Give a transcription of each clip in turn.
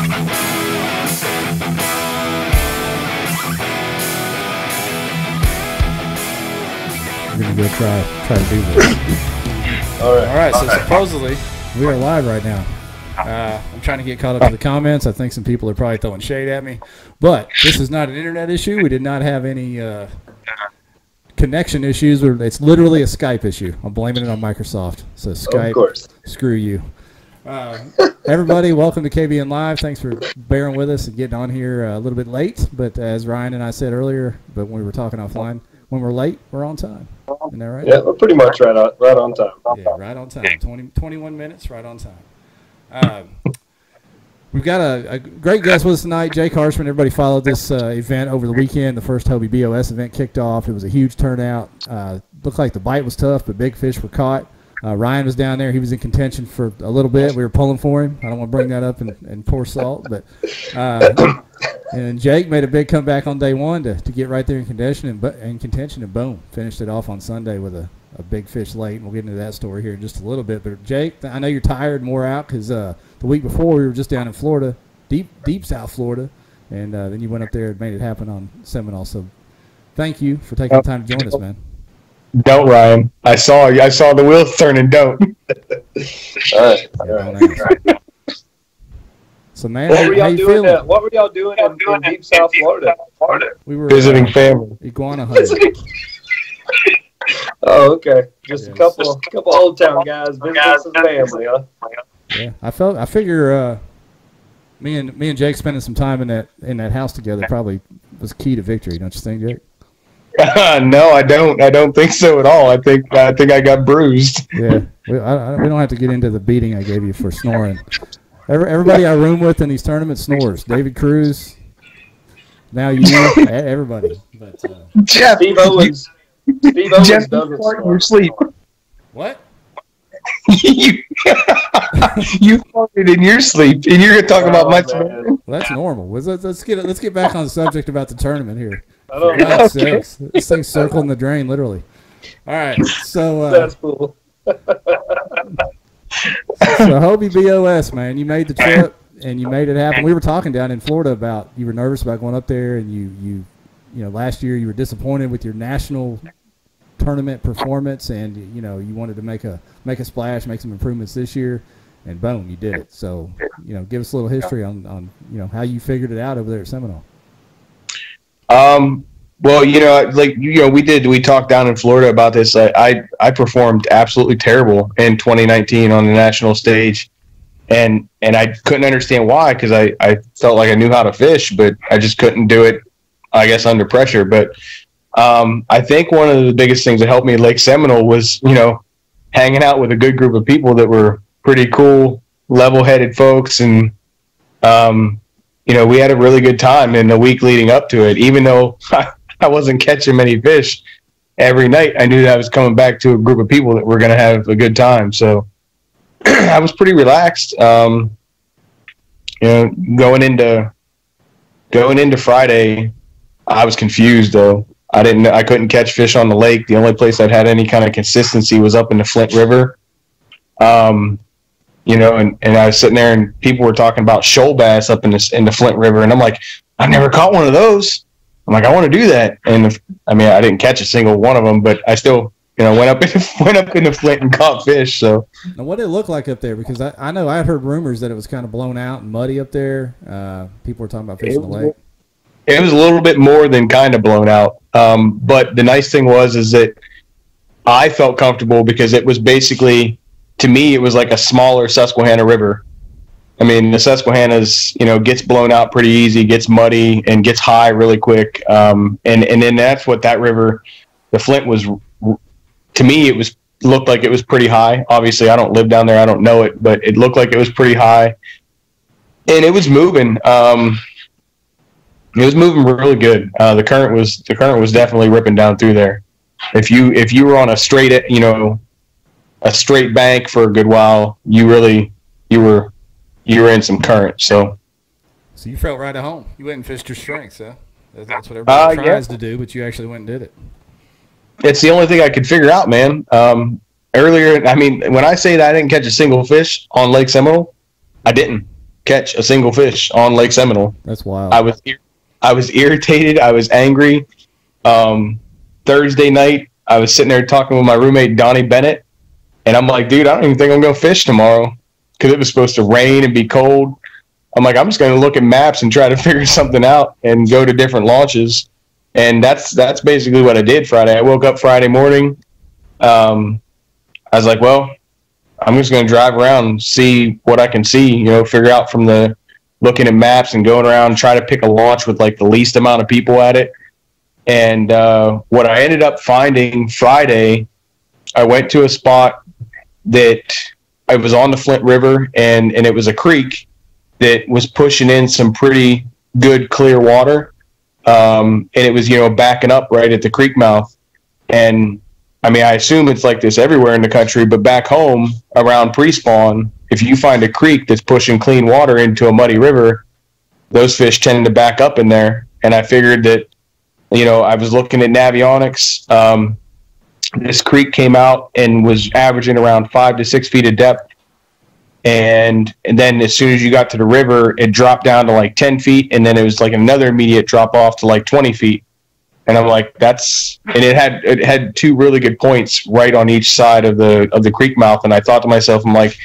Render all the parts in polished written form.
We're gonna go try to do this. All right. So supposedly we are live right now. I'm trying to get caught up to the comments. I think some people are probably throwing shade at me, but this is not an internet issue. We did not have any connection issues. It's literally a Skype issue. I'm blaming it on Microsoft. So Skype, of course. Screw you. Everybody, welcome to KBN Live. Thanks for bearing with us and getting on here a little bit late. But as Ryan and I said earlier, but when we were talking offline, when we're late, we're on time. Isn't that right? Yeah, we're pretty much right on time. Yeah, right on time. 21 minutes, right on time. We've got a great guest with us tonight, Jake Harshman. Everybody followed this event over the weekend. The first Hobie BOS event kicked off. It was a huge turnout. Looked like the bite was tough, but big fish were caught. Ryan was down there. He was in contention for a little bit. We were pulling for him. I don't want to bring that up and pour salt, but and Jake made a big comeback on day one to get right there in contention and boom, finished it off on Sunday with a big fish late. And we'll get into that story here in just a little bit. But Jake, I know you're tired and wore out because the week before we were just down in Florida, deep South Florida, and then you went up there and made it happen on Seminole. So thank you for taking the time to join us, man. Don't, Ryan. I saw the wheels turning. Don't. All right. So, man, what were y'all doing? Feeling? What were y'all doing in deep South Florida? We were visiting family. Iguana hunting. Oh, okay. Just a couple old town guys visiting some family, huh? Yeah, I figure me and Jake spending some time in that house together probably was key to victory, don't you think, Jake? No, I don't. I don't think so at all. I think I got bruised. Yeah, we don't have to get into the beating I gave you for snoring. Everybody I room with in these tournaments snores. David Cruz, now you, everybody. But Jeff, Steve Owens Jeff, doesn't in snore. your sleep. what? you farted in your sleep, and you're gonna talk about my Well, that's normal. Let's get back on the subject about the tournament here. I don't For know. God's sakes. This thing's circling the drain, literally. All right, so That's cool. So Hobie BOS, man, you made the trip and you made it happen. We were talking down in Florida about you were nervous about going up there, and you know last year you were disappointed with your national tournament performance, and you wanted to make a splash, make some improvements this year, and boom, you did it. So give us a little history on how you figured it out over there at Seminole. Well, we talked down in Florida about this. I performed absolutely terrible in 2019 on the national stage, and I couldn't understand why, because I felt like I knew how to fish, but I just couldn't do it, I guess, under pressure. But I think one of the biggest things that helped me at Lake Seminole was hanging out with a good group of people that were pretty cool, level-headed folks, and we had a really good time in the week leading up to it. Even though I wasn't catching many fish every night, I knew that I was coming back to a group of people that were going to have a good time. So I was pretty relaxed. Going into Friday, I was confused though. I couldn't catch fish on the lake. The only place I'd had any kind of consistency was up in the Flint River. And I was sitting there and people were talking about shoal bass up in the Flint River. And I'm like, I've never caught one of those. I'm like, I want to do that. And I didn't catch a single one of them, but I still, went up in the Flint and caught fish. So now, what did it look like up there? Because I know I had heard rumors that it was kind of blown out and muddy up there. People were talking about fishing the lake. It was a little bit more than kind of blown out. But the nice thing is that I felt comfortable because it was basically, to me, it was like a smaller Susquehanna River. The Susquehanna's, gets blown out pretty easy, gets muddy, and gets high really quick. And then that's what that river, the Flint, was. To me, it looked like it was pretty high. Obviously, I don't live down there, I don't know it, but it looked like it was pretty high, and it was moving. It was moving really good. The current was definitely ripping down through there. If you were on a straight bank for a good while, you were in some current. So you felt right at home. You went and fished your strengths, huh? That's what everybody tries to do, but you actually went and did it. It's the only thing I could figure out, man. Earlier, when I say that I didn't catch a single fish on Lake Seminole, I didn't. catch a single fish on Lake Seminole. That's wild. I was irritated. I was angry. Thursday night, I was sitting there talking with my roommate, Donnie Bennett, and I'm like, dude, I don't even think I'm going to fish tomorrow because it was supposed to rain and be cold. I'm like, I'm just going to look at maps and try to figure something out and go to different launches. And that's basically what I did Friday. I woke up Friday morning. I was like, well, I'm just going to drive around and see what I can see, figure out from the looking at maps and going around and try to pick a launch with like the least amount of people at it. And what I ended up finding Friday, I went to a spot that I was on the Flint River and it was a creek that was pushing in some pretty good clear water. And it was, backing up right at the creek mouth. And I mean, I assume it's like this everywhere in the country, but back home around pre-spawn, if you find a creek that's pushing clean water into a muddy river, those fish tend to back up in there. And I figured that, I was looking at Navionics. This creek came out and was averaging around 5 to 6 feet of depth. And then as soon as you got to the river, it dropped down to like 10 feet. And then it was like another immediate drop off to like 20 feet. And I'm like, it had two really good points right on each side of the creek mouth. And I thought to myself, I'm like,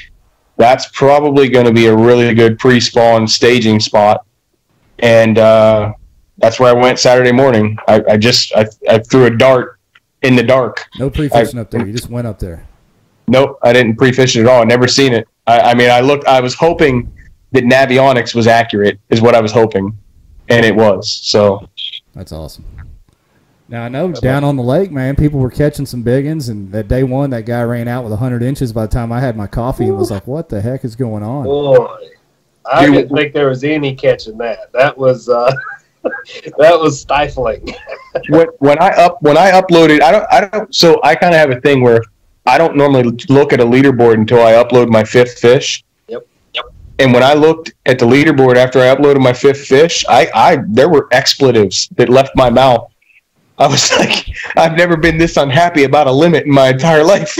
that's probably going to be a really good pre-spawn staging spot. And that's where I went Saturday morning. I threw a dart in the dark. No pre-fishing up there. You just went up there. Nope, I didn't pre-fish it at all. I never seen it. I was hoping that Navionics was accurate, is what I was hoping, and it was. So that's awesome. Now, I know down on the lake, man, people were catching some big ones, and that day one, that guy ran out with 100 inches by the time I had my coffee and was like, what the heck is going on? Boy, I didn't think there was any catching that. That was that was stifling. when I uploaded, so I kind of have a thing where I don't normally look at a leaderboard until I upload my fifth fish. Yep. And when I looked at the leaderboard after I uploaded my fifth fish, there were expletives that left my mouth. I was like, I've never been this unhappy about a limit in my entire life.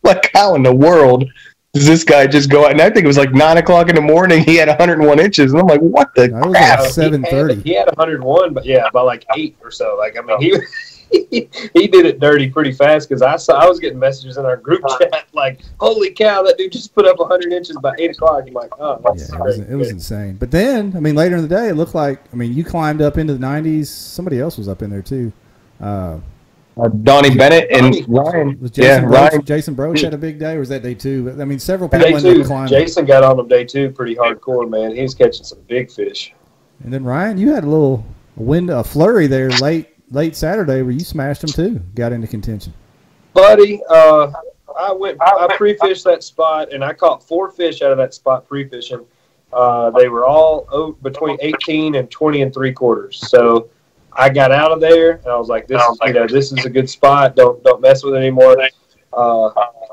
Like, how in the world does this guy just go out? And I think it was like 9 o'clock in the morning. He had 101 inches. And I'm like, what the crap? 7:30. He had 101, but yeah, by like 8 or so. Like, I mean, he did it dirty pretty fast because I was getting messages in our group chat like, holy cow, that dude just put up 100 inches by 8 o'clock. I'm like, oh, that's it was insane. But then, I mean, later in the day, it looked like, I mean, you climbed up into the 90s. Somebody else was up in there too. Donnie Bennett and Ryan. Was Jason Broach had a big day, or was that day two? I mean, several people ended up climbing. Jason got on him day two pretty hardcore, man. He was catching some big fish. And then, Ryan, you had a flurry there late Saturday where you smashed them too, got into contention. Buddy, I pre-fished that spot, and I caught 4 fish out of that spot pre-fishing. They were all between 18 and 20 3/4. So I got out of there, and I was like, this is a good spot. Don't mess with it anymore.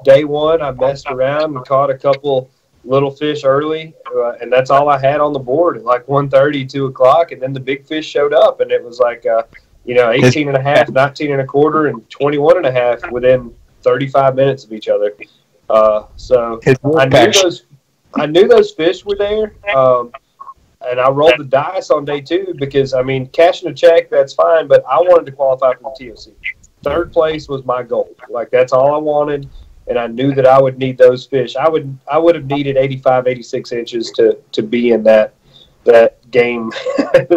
Day one, I messed around and caught a couple little fish early, and that's all I had on the board at like 1:30, 2 o'clock, and then the big fish showed up, and it was like 18 and a half, 19 and a quarter, and 21 and a half within 35 minutes of each other. So I knew those fish were there. And I rolled the dice on day two because, I mean, cashing a check, that's fine, but I wanted to qualify for the TOC. Third place was my goal. Like, that's all I wanted, and I knew that I would need those fish. I would have needed 85, 86 inches to be in that game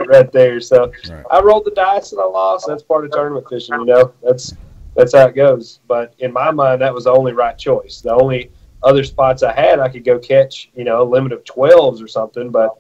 right there. So right. I rolled the dice and I lost. That's part of tournament fishing, That's how it goes. But in my mind, that was the only right choice. The only other spots I had, I could go catch, a limit of 12s or something, but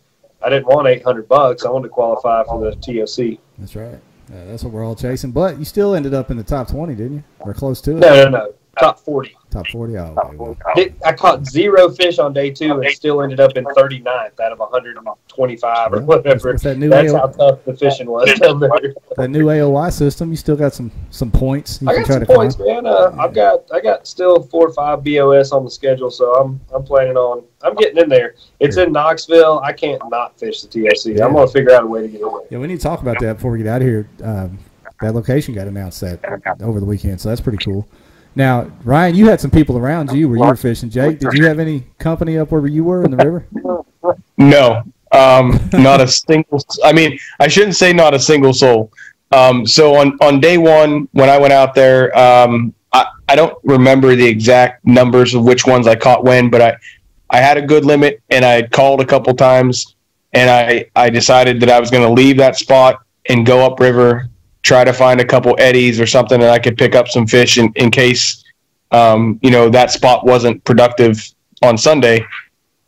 I didn't want $800. I wanted to qualify for the TOC. That's right. That's what we're all chasing. But you still ended up in the top 20, didn't you? Or close to it? No. Top 40. Top 40? Oh, okay. I caught 0 fish on day 2 and still ended up in 39th out of 125 or whatever. That's how tough the fishing was down there. That new AOY system, you still got some points. I got some points, man. I got still 4 or 5 BOS on the schedule, so I'm planning on. I'm getting in there. It's in Knoxville. I can't not fish the TOC. I'm gonna figure out a way to get in there. Yeah, we need to talk about that before we get out of here. That location got announced over the weekend, so that's pretty cool. Now, Ryan, you had some people around you where you were fishing. Jake, did you have any company up where you were in the river? No, not a single. I mean, I shouldn't say not a single soul. So on day one, when I went out there, I don't remember the exact numbers of which ones I caught when, but I had a good limit, and I had called a couple times, and I decided that I was going to leave that spot and go upriver, try to find a couple eddies or something that I could pick up some fish in case, that spot wasn't productive on Sunday.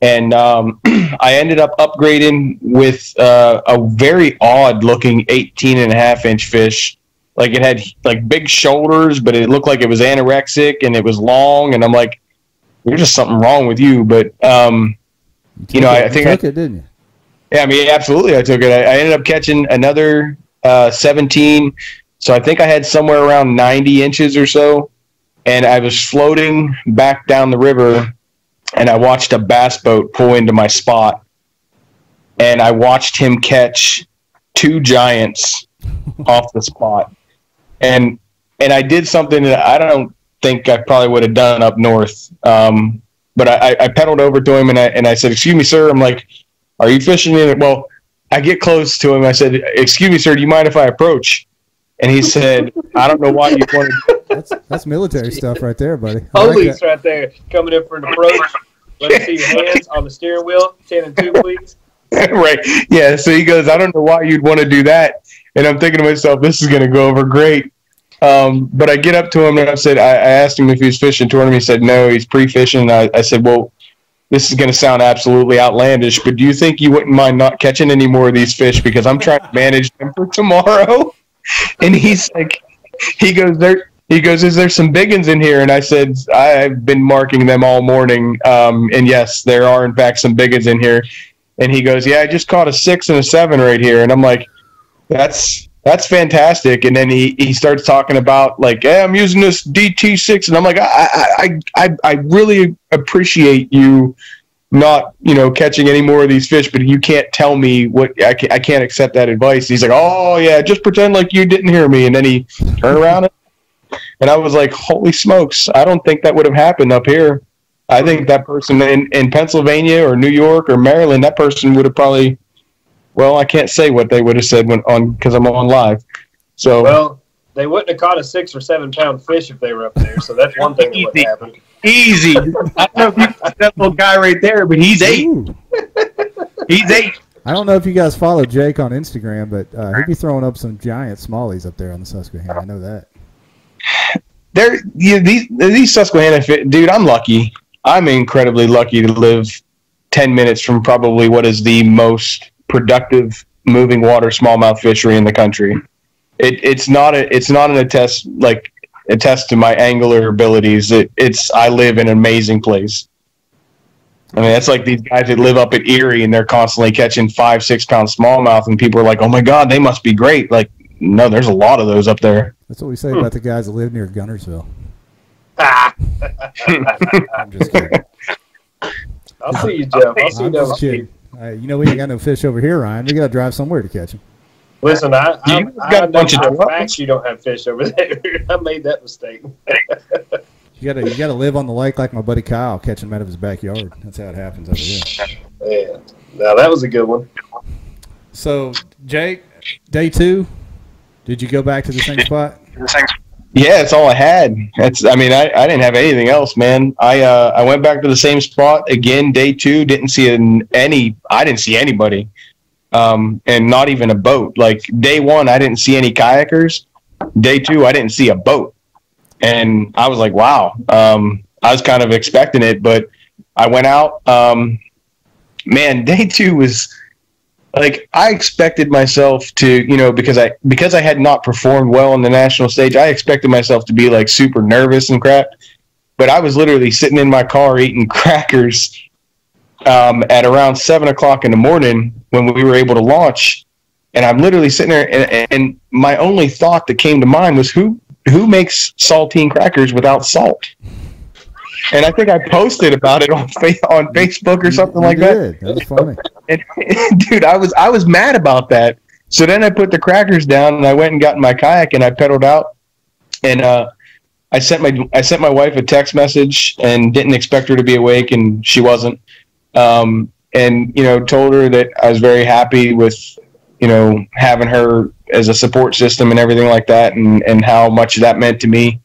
And I ended up upgrading with a very odd looking 18.5-inch fish. Like it had like big shoulders, but it looked like it was anorexic and it was long. And I'm like, there's just something wrong with you. But, I think you took it, didn't you? Yeah, I mean, absolutely. I took it. I ended up catching another 17. So I think I had somewhere around 90 inches or so. And I was floating back down the river, and I watched a bass boat pull into my spot. And I watched him catch 2 giants off the spot. And I did something that I don't think I probably would have done up north. But I pedaled over to him, and I said, "Excuse me, sir." I'm like, "Are you fishing in it?" Well, I get close to him. I said, "Excuse me, sir, do you mind if I approach?" And he said, "I don't know why you want to." That's military stuff right there, buddy. Police right there coming in for an approach. Let me see your hands on the steering wheel. 10 and 2, please. Right. Yeah. So he goes, "I don't know why you'd want to do that." And I'm thinking to myself, this is going to go over great. But I get up to him and I asked him if he was fishing tournament. He said, no, he's pre-fishing. I said, well, this is going to sound absolutely outlandish, but do you think you wouldn't mind not catching any more of these fish? Because I'm trying to manage them for tomorrow. And he's like, he goes, is there some big ones in here? And I said, I've been marking them all morning. And yes, there are in fact some big ones in here. And he goes, yeah, I just caught a 6 and a 7 right here. And I'm like, that's fantastic. And then he starts talking about like, hey, I'm using this DT6, and I'm like, I really appreciate you not catching any more of these fish, but you can't tell me what I can't accept that advice. He's like, oh yeah, just pretend like you didn't hear me. And then he turned around and I was like, holy smokes, I don't think that would have happened up here. I think that person in Pennsylvania or New York or Maryland, that person would have probably. Well, I can't say what they would have said because I'm on live. So well, they wouldn't have caught a 6 or 7 pound fish if they were up there. So that's one thing that would happen. Easy. I don't know if you got that little guy right there, but he's 8. He's 8. I don't know if you guys follow Jake on Instagram, but he'd be throwing up some giant smallies up there on the Susquehanna. I know that. These Susquehanna dude, I'm lucky. I'm incredibly lucky to live 10 minutes from probably what is the most productive moving water smallmouth fishery in the country. It's not an attest to my angler abilities. I live in an amazing place. I mean, that's like these guys that live up at Erie and they're constantly catching 5-6 pound smallmouth, and people are like, oh my god, they must be great. Like, no, there's a lot of those up there. That's what we say about the guys that live near Gunnersville. I'm just kidding. I'll see you, Jeff. I'll see you down the street. We ain't got no fish over here, Ryan. We got to drive somewhere to catch them. Listen, I got a bunch of facts. You don't have fish over there. I made that mistake. You gotta live on the lake like my buddy Kyle, catching them out of his backyard. That's how it happens over here. Yeah. Now that was a good one. So, Jake, day 2, did you go back to the same spot? Yeah, it's all I had. I didn't have anything else, man. I went back to the same spot again. Day 2, didn't see I didn't see anybody, and not even a boat. Like day 1, I didn't see any kayakers. Day 2, I didn't see a boat, and I was like, wow. I was kind of expecting it, but I went out. Man, day 2 was. Like, I expected myself to, because I had not performed well on the national stage, I expected myself to be like super nervous and crap. But I was literally sitting in my car eating crackers at around 7 o'clock in the morning when we were able to launch. And I'm literally sitting there, and my only thought that came to mind was who makes saltine crackers without salt? And I think I posted about it on Facebook or something like that. That was funny. And, dude, I was mad about that. So then I put the crackers down and I went and got in my kayak and I pedaled out. And I sent my wife a text message and didn't expect her to be awake, and she wasn't. and told her that I was very happy with having her as a support system and everything like that, and how much that meant to me.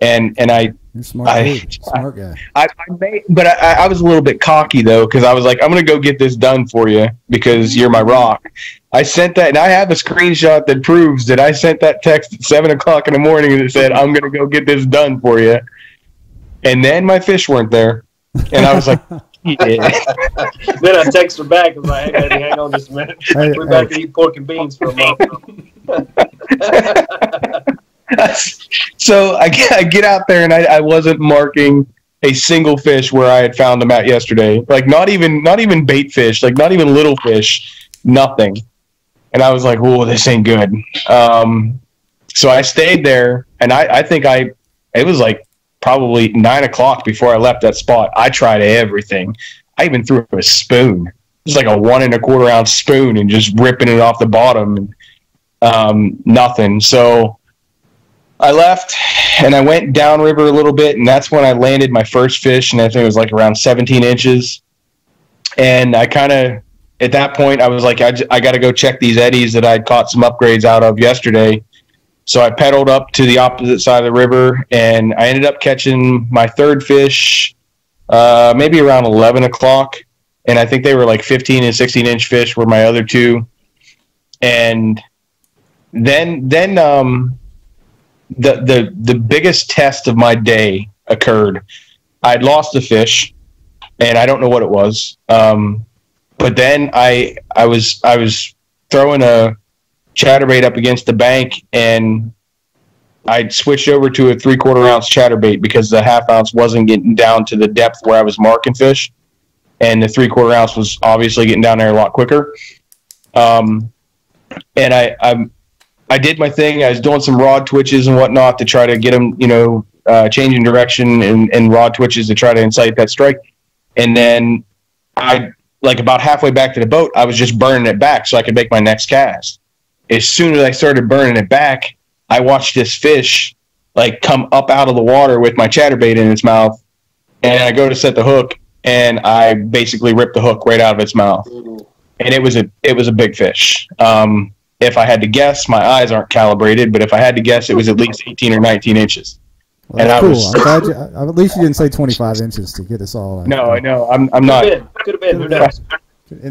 And You're smart, smart guy. I was a little bit cocky though, because I was like, I'm gonna go get this done for you because you're my rock. I sent that, and I have a screenshot that proves that I sent that text at 7:00 in the morning that said, I'm gonna go get this done for you. And then my fish weren't there, and I was like, yeah. Then I text her back and was like, hey, buddy, hang on just a minute. We're back to eat pork and beans for a month. So I get out there, and I wasn't marking a single fish where I had found them at yesterday. Like not even bait fish, like not even little fish, nothing. And I was like, "Oh, this ain't good." So I stayed there, and I think it was like probably 9:00 before I left that spot. I tried everything. I even threw a spoon. It was like a 1 1/4 ounce spoon, and just ripping it off the bottom, and nothing. So I left, and I went downriver a little bit, and that's when I landed my first fish, and I think it was like around 17 inches. And I kind of, at that point, I was like, I got to go check these eddies that I'd caught some upgrades out of yesterday. So I pedaled up to the opposite side of the river, and I ended up catching my third fish maybe around 11 o'clock. And I think they were like 15 and 16-inch fish were my other two. And then the biggest test of my day occurred. I'd lost a fish, and I don't know what it was. But then I was throwing a chatterbait up against the bank, and I'd switched over to a 3/4 ounce chatterbait because the 1/2 ounce wasn't getting down to the depth where I was marking fish, and the 3/4 ounce was obviously getting down there a lot quicker. And I did my thing. I was doing some rod twitches and whatnot to try to get them, changing direction and rod twitches to try to incite that strike. And then about halfway back to the boat, I was just burning it back so I could make my next cast. As soon as I started burning it back, I watched this fish come up out of the water with my chatterbait in its mouth, and I go to set the hook, and I basically ripped the hook right out of its mouth. And it was a big fish. If I had to guess, my eyes aren't calibrated, but if I had to guess, it was at least 18 or 19 inches. Well, that's cool. I'm glad at least you didn't say 25 inches to get us all. No, I know. I'm not. Could have been. Who knows?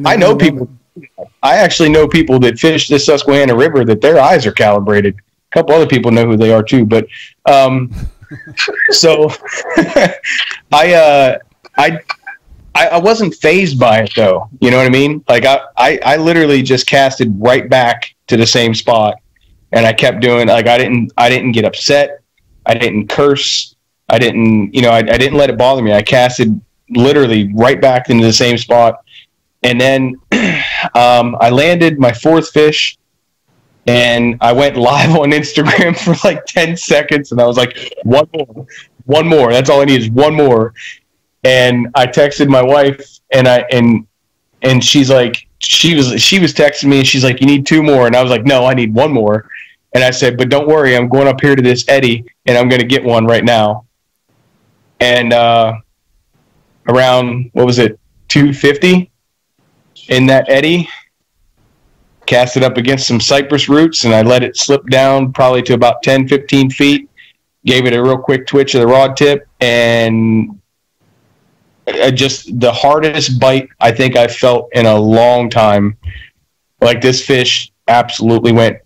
I know people. I actually know people that fish the Susquehanna River that their eyes are calibrated. A couple other people know who they are too, but so I wasn't fazed by it though. You know what I mean? Like I literally just casted right back to the same spot, and I kept doing I didn't get upset. I didn't curse. I didn't let it bother me. I casted literally right back into the same spot. And then I landed my fourth fish, and I went live on Instagram for like 10 seconds, and I was like, one more. That's all I need is one more. And I texted my wife, and she's like, she was texting me, and she's like, you need 2 more. And I was like, no, I need 1 more. And I said, but don't worry, I'm going up here to this eddy, and I'm going to get one right now. And around, 250 in that eddy, cast it up against some cypress roots, and I let it slip down probably to about 10, 15 feet, gave it a real quick twitch of the rod tip, and just the hardest bite I think I felt in a long time. Like this fish absolutely went,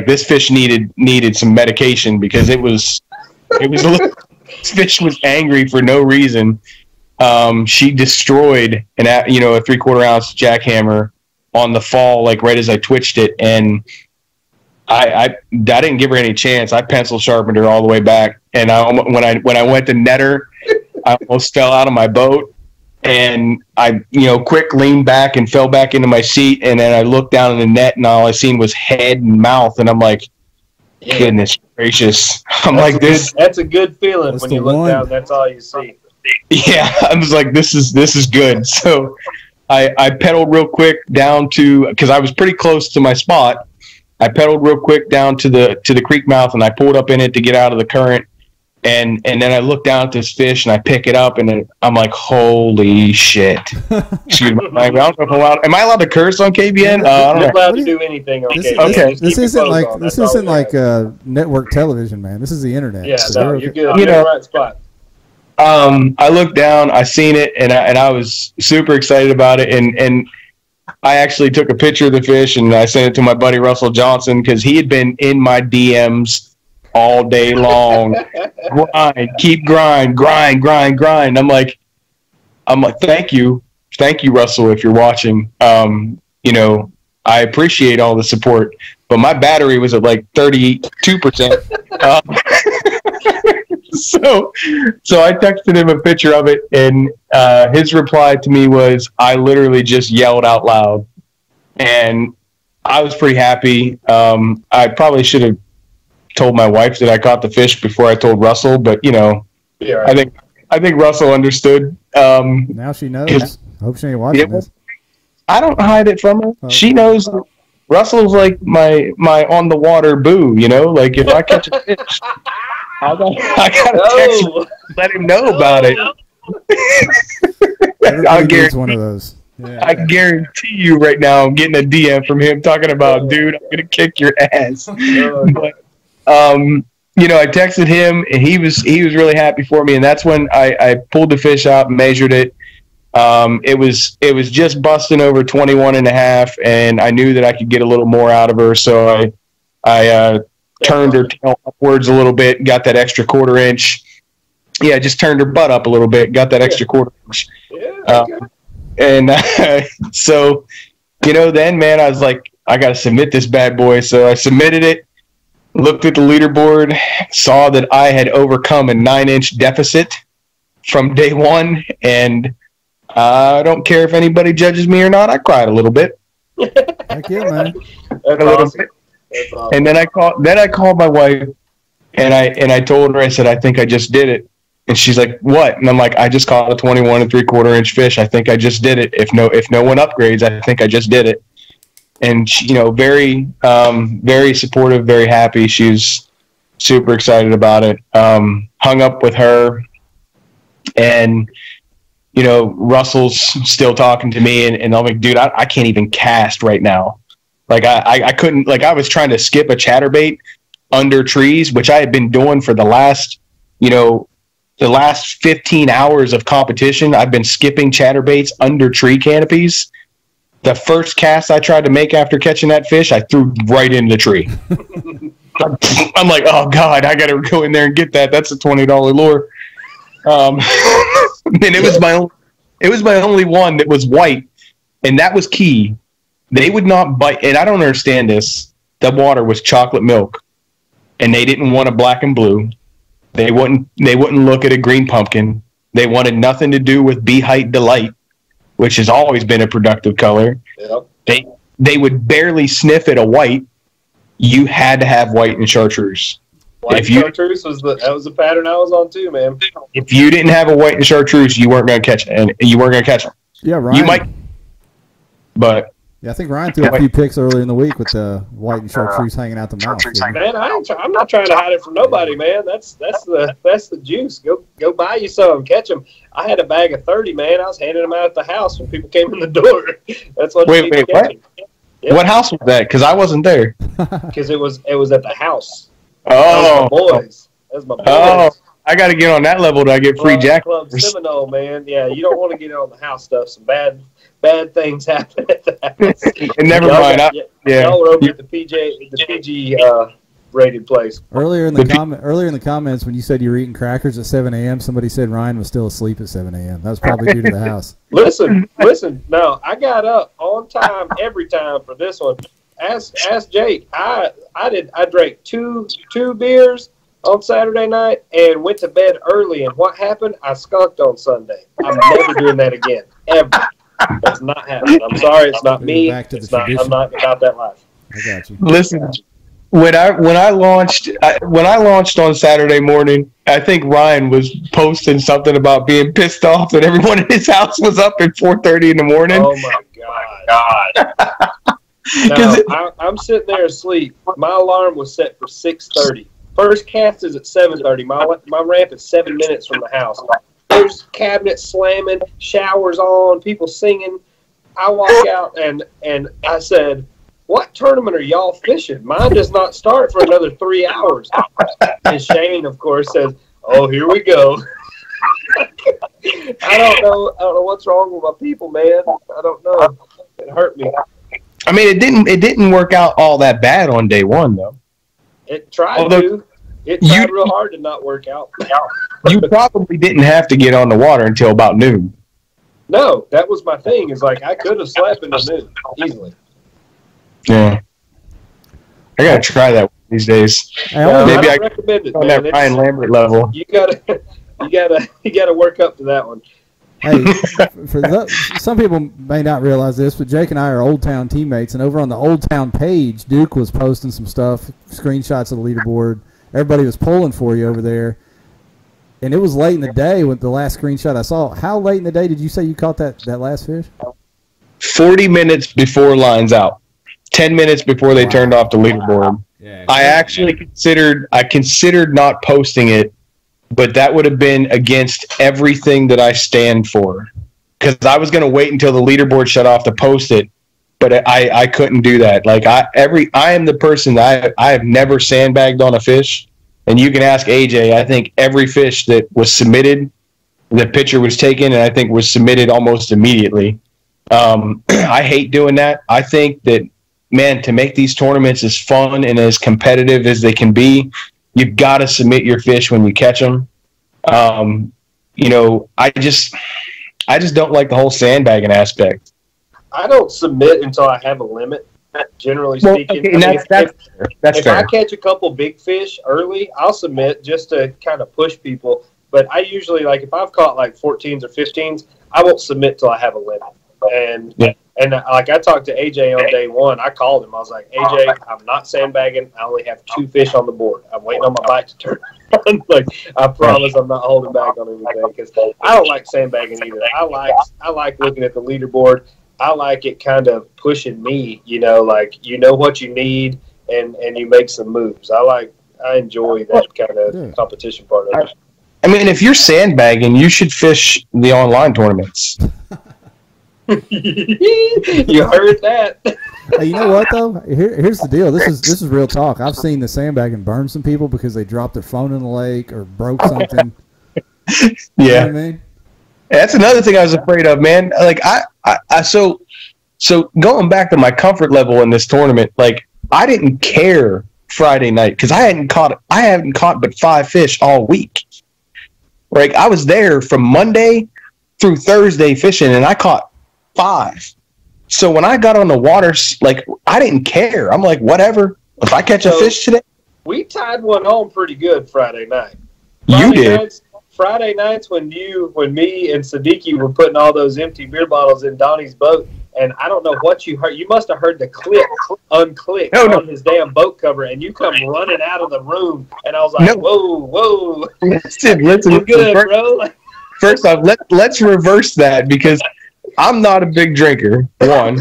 this fish needed some medication because it was this fish was angry for no reason. She destroyed a 3/4 ounce jackhammer on the fall, right as I twitched it, and I didn't give her any chance. I pencil sharpened her all the way back, and when I went to net her, I almost fell out of my boat, and I quick leaned back and fell back into my seat, and then I looked down in the net, and all I seen was head and mouth, and I'm like, goodness gracious! That's a good feeling when you look down. That's all you see. Yeah, I was like, this is good. So I pedaled real quick down to, because I was pretty close to my spot. I pedaled real quick down to the creek mouth, and I pulled up in it to get out of the current. And then I look down at this fish and I pick it up and I'm like, holy shit. Excuse me. I don't know if I'm allowed. Am I allowed to curse on KBN? I don't You're know. allowed to do anything on KBN. Okay. This isn't like network television, man. This is the internet. Yeah, so no, you're good. You You're know, in the right spot. I looked down, I seen it, and I was super excited about it. And I actually took a picture of the fish and I sent it to my buddy Russell Johnson because he had been in my DMs all day long. grind. I'm like, thank you, Russell, if you're watching. You know, I appreciate all the support, but my battery was at like 32%. So I texted him a picture of it, and his reply to me was, I literally just yelled out loud, and I was pretty happy. I probably should have told my wife that I caught the fish before I told Russell, but you know, Yeah, right. I think Russell understood. Now she knows. I hope she ain't watching this. I don't hide it from her. Oh. She knows that Russell's like my on the water boo, you know, like if I catch a fish, I gotta text him, let him know about it. Everybody needs one of those. Yeah. I guarantee you right now I'm getting a DM from him talking about, dude, I'm gonna kick your ass. But, you know, I texted him and he was really happy for me, and that's when I pulled the fish out, measured it. It was just busting over 21.5, and I knew that I could get a little more out of her, so I turned her tail upwards a little bit, got that extra 1/4 inch. Yeah, just turned her butt up a little bit, got that extra 1/4 inch. Yeah, And so, you know, then, man, I was like, I got to submit this bad boy. So I submitted it, looked at the leaderboard, saw that I had overcome a 9-inch deficit from day one. And I don't care if anybody judges me or not. I cried a little bit. Heck yeah, man. That's awesome. That's awesome. And then I called my wife, and I told her, I said, I think I just did it. And she's like, what? And I'm like, I just caught a 21 3/4 inch fish. I think I just did it. If no one upgrades, I think I just did it. And she, you know, very supportive, very happy. She's super excited about it. Hung up with her, and you know, Russell's still talking to me, and I'm like, dude, I can't even cast right now. Like I couldn't, like I was trying to skip a chatterbait under trees, which I had been doing for the last 15 hours of competition. I've been skipping chatterbaits under tree canopies. The first cast I tried to make after catching that fish, I threw right into the tree. I'm like, oh God, I got to go in there and get that. That's a $20 lure. And it was my only one that was white, and that was key. They would not bite, and I don't understand this. The water was chocolate milk, and they didn't want a black and blue. They wouldn't look at a green pumpkin. They wanted nothing to do with Bee Height Delight, which has always been a productive color. Yep. They would barely sniff at a white. You had to have white and chartreuse. White chartreuse was the pattern I was on too, man. If you didn't have a white and chartreuse, you weren't going to catch it, and you weren't going to catch them. Yeah, Ryan. You might, but yeah, I think Ryan threw a few picks earlier in the week with the white and chartreuse hanging out the mouth. Man, I'm not trying to hide it from nobody, man. That's the juice. Go buy you some, catch them. I had a bag of 30, man. I was handing them out at the house when people came in the door. That's what. Wait, what? Yeah. What house was that? Because I wasn't there. Because it was at the house. Oh, That was my boys. Oh, I got to get on that level to get free jackets. Club Seminole, man. Yeah, you don't want to get on the house stuff. Some bad things happen at the house. And never mind. Y'all were over at the PG rated place. Earlier in the comments, when you said you were eating crackers at 7 a.m., somebody said Ryan was still asleep at 7 a.m. That was probably due to the house. Listen. No, I got up on time every time for this one. Ask Jake. I drank two beers on Saturday night and went to bed early. And what happened? I skunked on Sunday. I'm never doing that again. Ever. That's not happening. I'm sorry. It's not me. I'm not about that life. I got you. Listen, when I launched on Saturday morning, I think Ryan was posting something about being pissed off that everyone in his house was up at 4:30 in the morning. Oh my God. No, I'm sitting there asleep. My alarm was set for 6:30. First cast is at 7:30. My ramp is 7 minutes from the house. There's cabinets slamming, showers on, people singing. I walk out and I said, "What tournament are y'all fishing? Mine does not start for another 3 hours." And Shane, of course, says, "Oh, here we go." I don't know what's wrong with my people, man. I don't know. It hurt me. I mean, it didn't work out all that bad on day one, though. It tried to. It tried real hard to not work out. You probably didn't have to get on the water until about noon. No, that was my thing. Is like I could have slept into noon easily. Yeah, I gotta try that these days. Maybe I recommend it. On that Ryan Lambert level. You gotta work up to that one. Hey, some people may not realize this, but Jake and I are Old Town teammates, and over on the Old Town page, Duke was posting some stuff, screenshots of the leaderboard. Everybody was pulling for you over there, and it was late in the day with the last screenshot I saw. How late in the day did you say you caught that last fish? 40 minutes before lines out. 10 minutes before they turned off the leaderboard. Yeah, I actually considered not posting it, but that would have been against everything that I stand for. Because I was going to wait until the leaderboard shut off to post it, but I couldn't do that. Like I am the person that I have never sandbagged on a fish, and you can ask AJ. I think every fish that was submitted, the picture was taken, and I think was submitted almost immediately. I hate doing that. I think that, man, to make these tournaments as fun and as competitive as they can be, you've got to submit your fish when you catch them. You know, I just don't like the whole sandbagging aspect. I don't submit until I have a limit, generally speaking. Okay, that's fair. I catch a couple big fish early, I'll submit just to kind of push people. But I usually, like, if I've caught like 14s or 15s, I won't submit till I have a limit. And like I talked to AJ on day one, I called him. I was like, AJ, I'm not sandbagging. I only have 2 fish on the board. I'm waiting on my bite to turn on. Like, I promise I'm not holding back on anything because I don't like sandbagging either. I like looking at the leaderboard. I like it kind of pushing me, you know, like you know what you need and you make some moves. I enjoy that kind of competition part of it. I mean, if you're sandbagging, you should fish the online tournaments. You heard that. Hey, you know what though? Here's the deal. This is real talk. I've seen the sandbagging burn some people because they dropped their phone in the lake or broke something. Yeah, you know what I mean? That's another thing I was afraid of, man. Like so going back to my comfort level in this tournament, like I didn't care Friday night because I hadn't caught but 5 fish all week. Like I was there from Monday through Thursday fishing, and I caught 5. So when I got on the water, like I didn't care. I'm like, whatever. If I catch a fish today, we tied one home pretty good Friday night. Friday nights when me and Siddiqui were putting all those empty beer bottles in Donnie's boat, and I don't know what you heard. You must have heard the click unclick on his damn boat cover, and you come running out of the room, and I was like, whoa. Listen, you good, bro? First off, let's reverse that because I'm not a big drinker. One,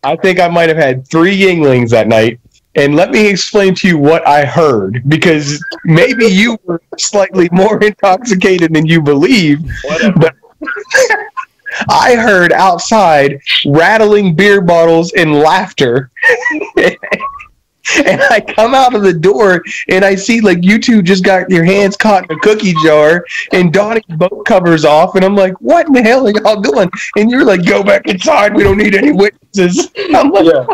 I think I might have had 3 Yinglings that night. And let me explain to you what I heard, because maybe you were slightly more intoxicated than you believe. But I heard outside rattling beer bottles and laughter. And I come out of the door and I see like you two just got your hands caught in a cookie jar and Donnie's boat covers off. And I'm like, what in the hell are y'all doing? And you're like, go back inside. We don't need any witnesses. I'm like,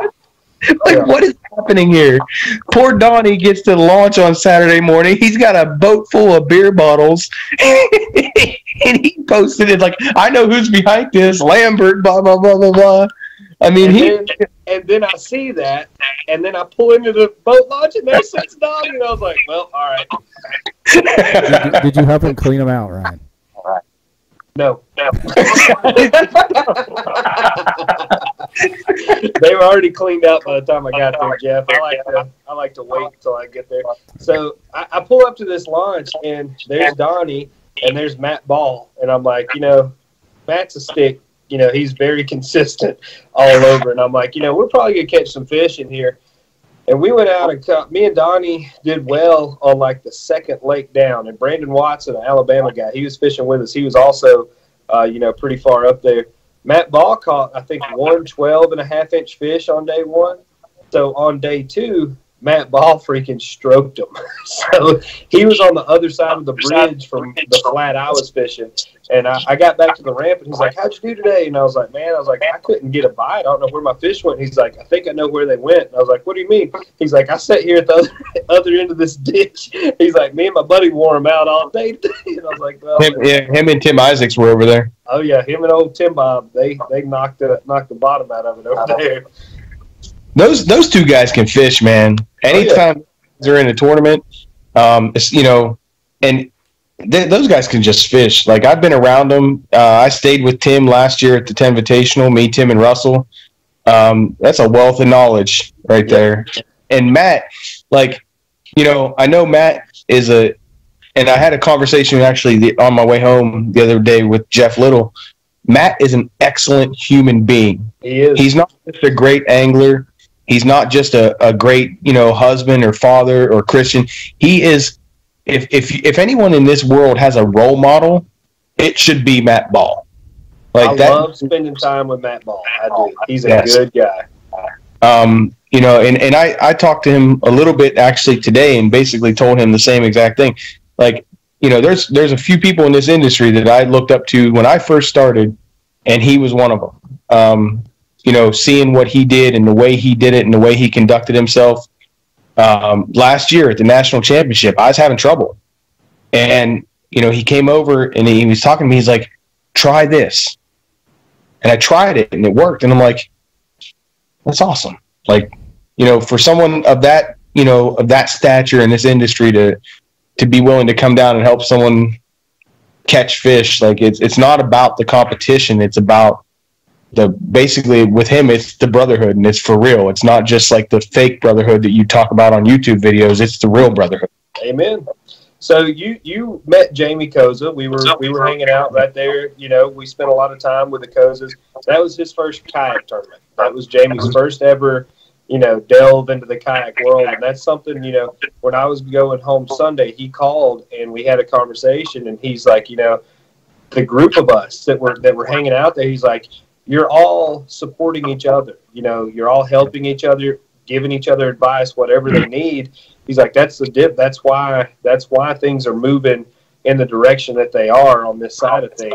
what is happening here? Poor Donnie gets to launch on Saturday morning. He's got a boat full of beer bottles. And he posted it like, I know who's behind this. Lambert, blah, blah, blah, blah, blah. I mean, and then I see that, and then I pull into the boat launch, and there sits Donnie, and I was like, well, all right. Did you help him clean them out, Ryan? No. They were already cleaned out by the time I got there, Jeff. I like to wait until I get there. So I pull up to this launch, and there's Donnie, and there's Matt Ball, and I'm like, Matt's a stick. He's very consistent all over, and I'm like, we're probably gonna catch some fish in here. And we went out and caught, me and Donnie did well on like the second lake down. And Brandon Watson, an Alabama guy, he was fishing with us. He was also, pretty far up there. Matt Ball caught, I think, 112.5-inch fish on day one. So on day two, Matt Ball freaking stroked him. So he was on the other side of the bridge from the flat I was fishing. And I got back to the ramp, and he's like, "How'd you do today?" And I was like, I couldn't get a bite. I don't know where my fish went. He's like, "I think I know where they went." And I was like, "What do you mean?" He's like, "I sat here at the other end of this ditch." He's like, "Me and my buddy wore them out all day today." And I was like, "Well, him and Tim Isaacs were over there. Oh yeah, him and old Tim Bob, they knocked the bottom out of it over there." Those two guys can fish, man. Anytime they're in a tournament, and those guys can just fish. Like, I've been around them. I stayed with Tim last year at the 10 Invitational, me, Tim, and Russell. That's a wealth of knowledge right there. And Matt, I know Matt is and I had a conversation actually on my way home the other day with Jeff Little. Matt is an excellent human being. He is. He's not just a great angler. He's not just a great, husband or father or Christian. He is, if anyone in this world has a role model, it should be Matt Ball. I love spending time with Matt Ball. I do. He's a good guy. And I talked to him a little bit actually today and basically told him the same exact thing. There's a few people in this industry that I looked up to when I first started, and he was one of them. Seeing what he did and the way he did it and the way he conducted himself. Last year at the national championship, I was having trouble. And, he came over and he was talking to me. He's like, "Try this." And I tried it and it worked. And I'm like, that's awesome. For someone of that, of that stature in this industry to be willing to come down and help someone catch fish, it's not about the competition. It's about basically with him, it's the brotherhood, and it's for real. It's not just like the fake brotherhood that you talk about on YouTube videos. It's the real brotherhood. Amen. So you met Jamie Koza. We were hanging out right there. We spent a lot of time with the Kozas. That was his first kayak tournament. That was Jamie's first ever, delve into the kayak world. And that's something, when I was going home Sunday, he called and we had a conversation, and he's like, the group of us that were hanging out there, he's like, you're all supporting each other. You're all helping each other, giving each other advice, whatever they need. He's like, that's the dip. That's why things are moving in the direction that they are on this side of things.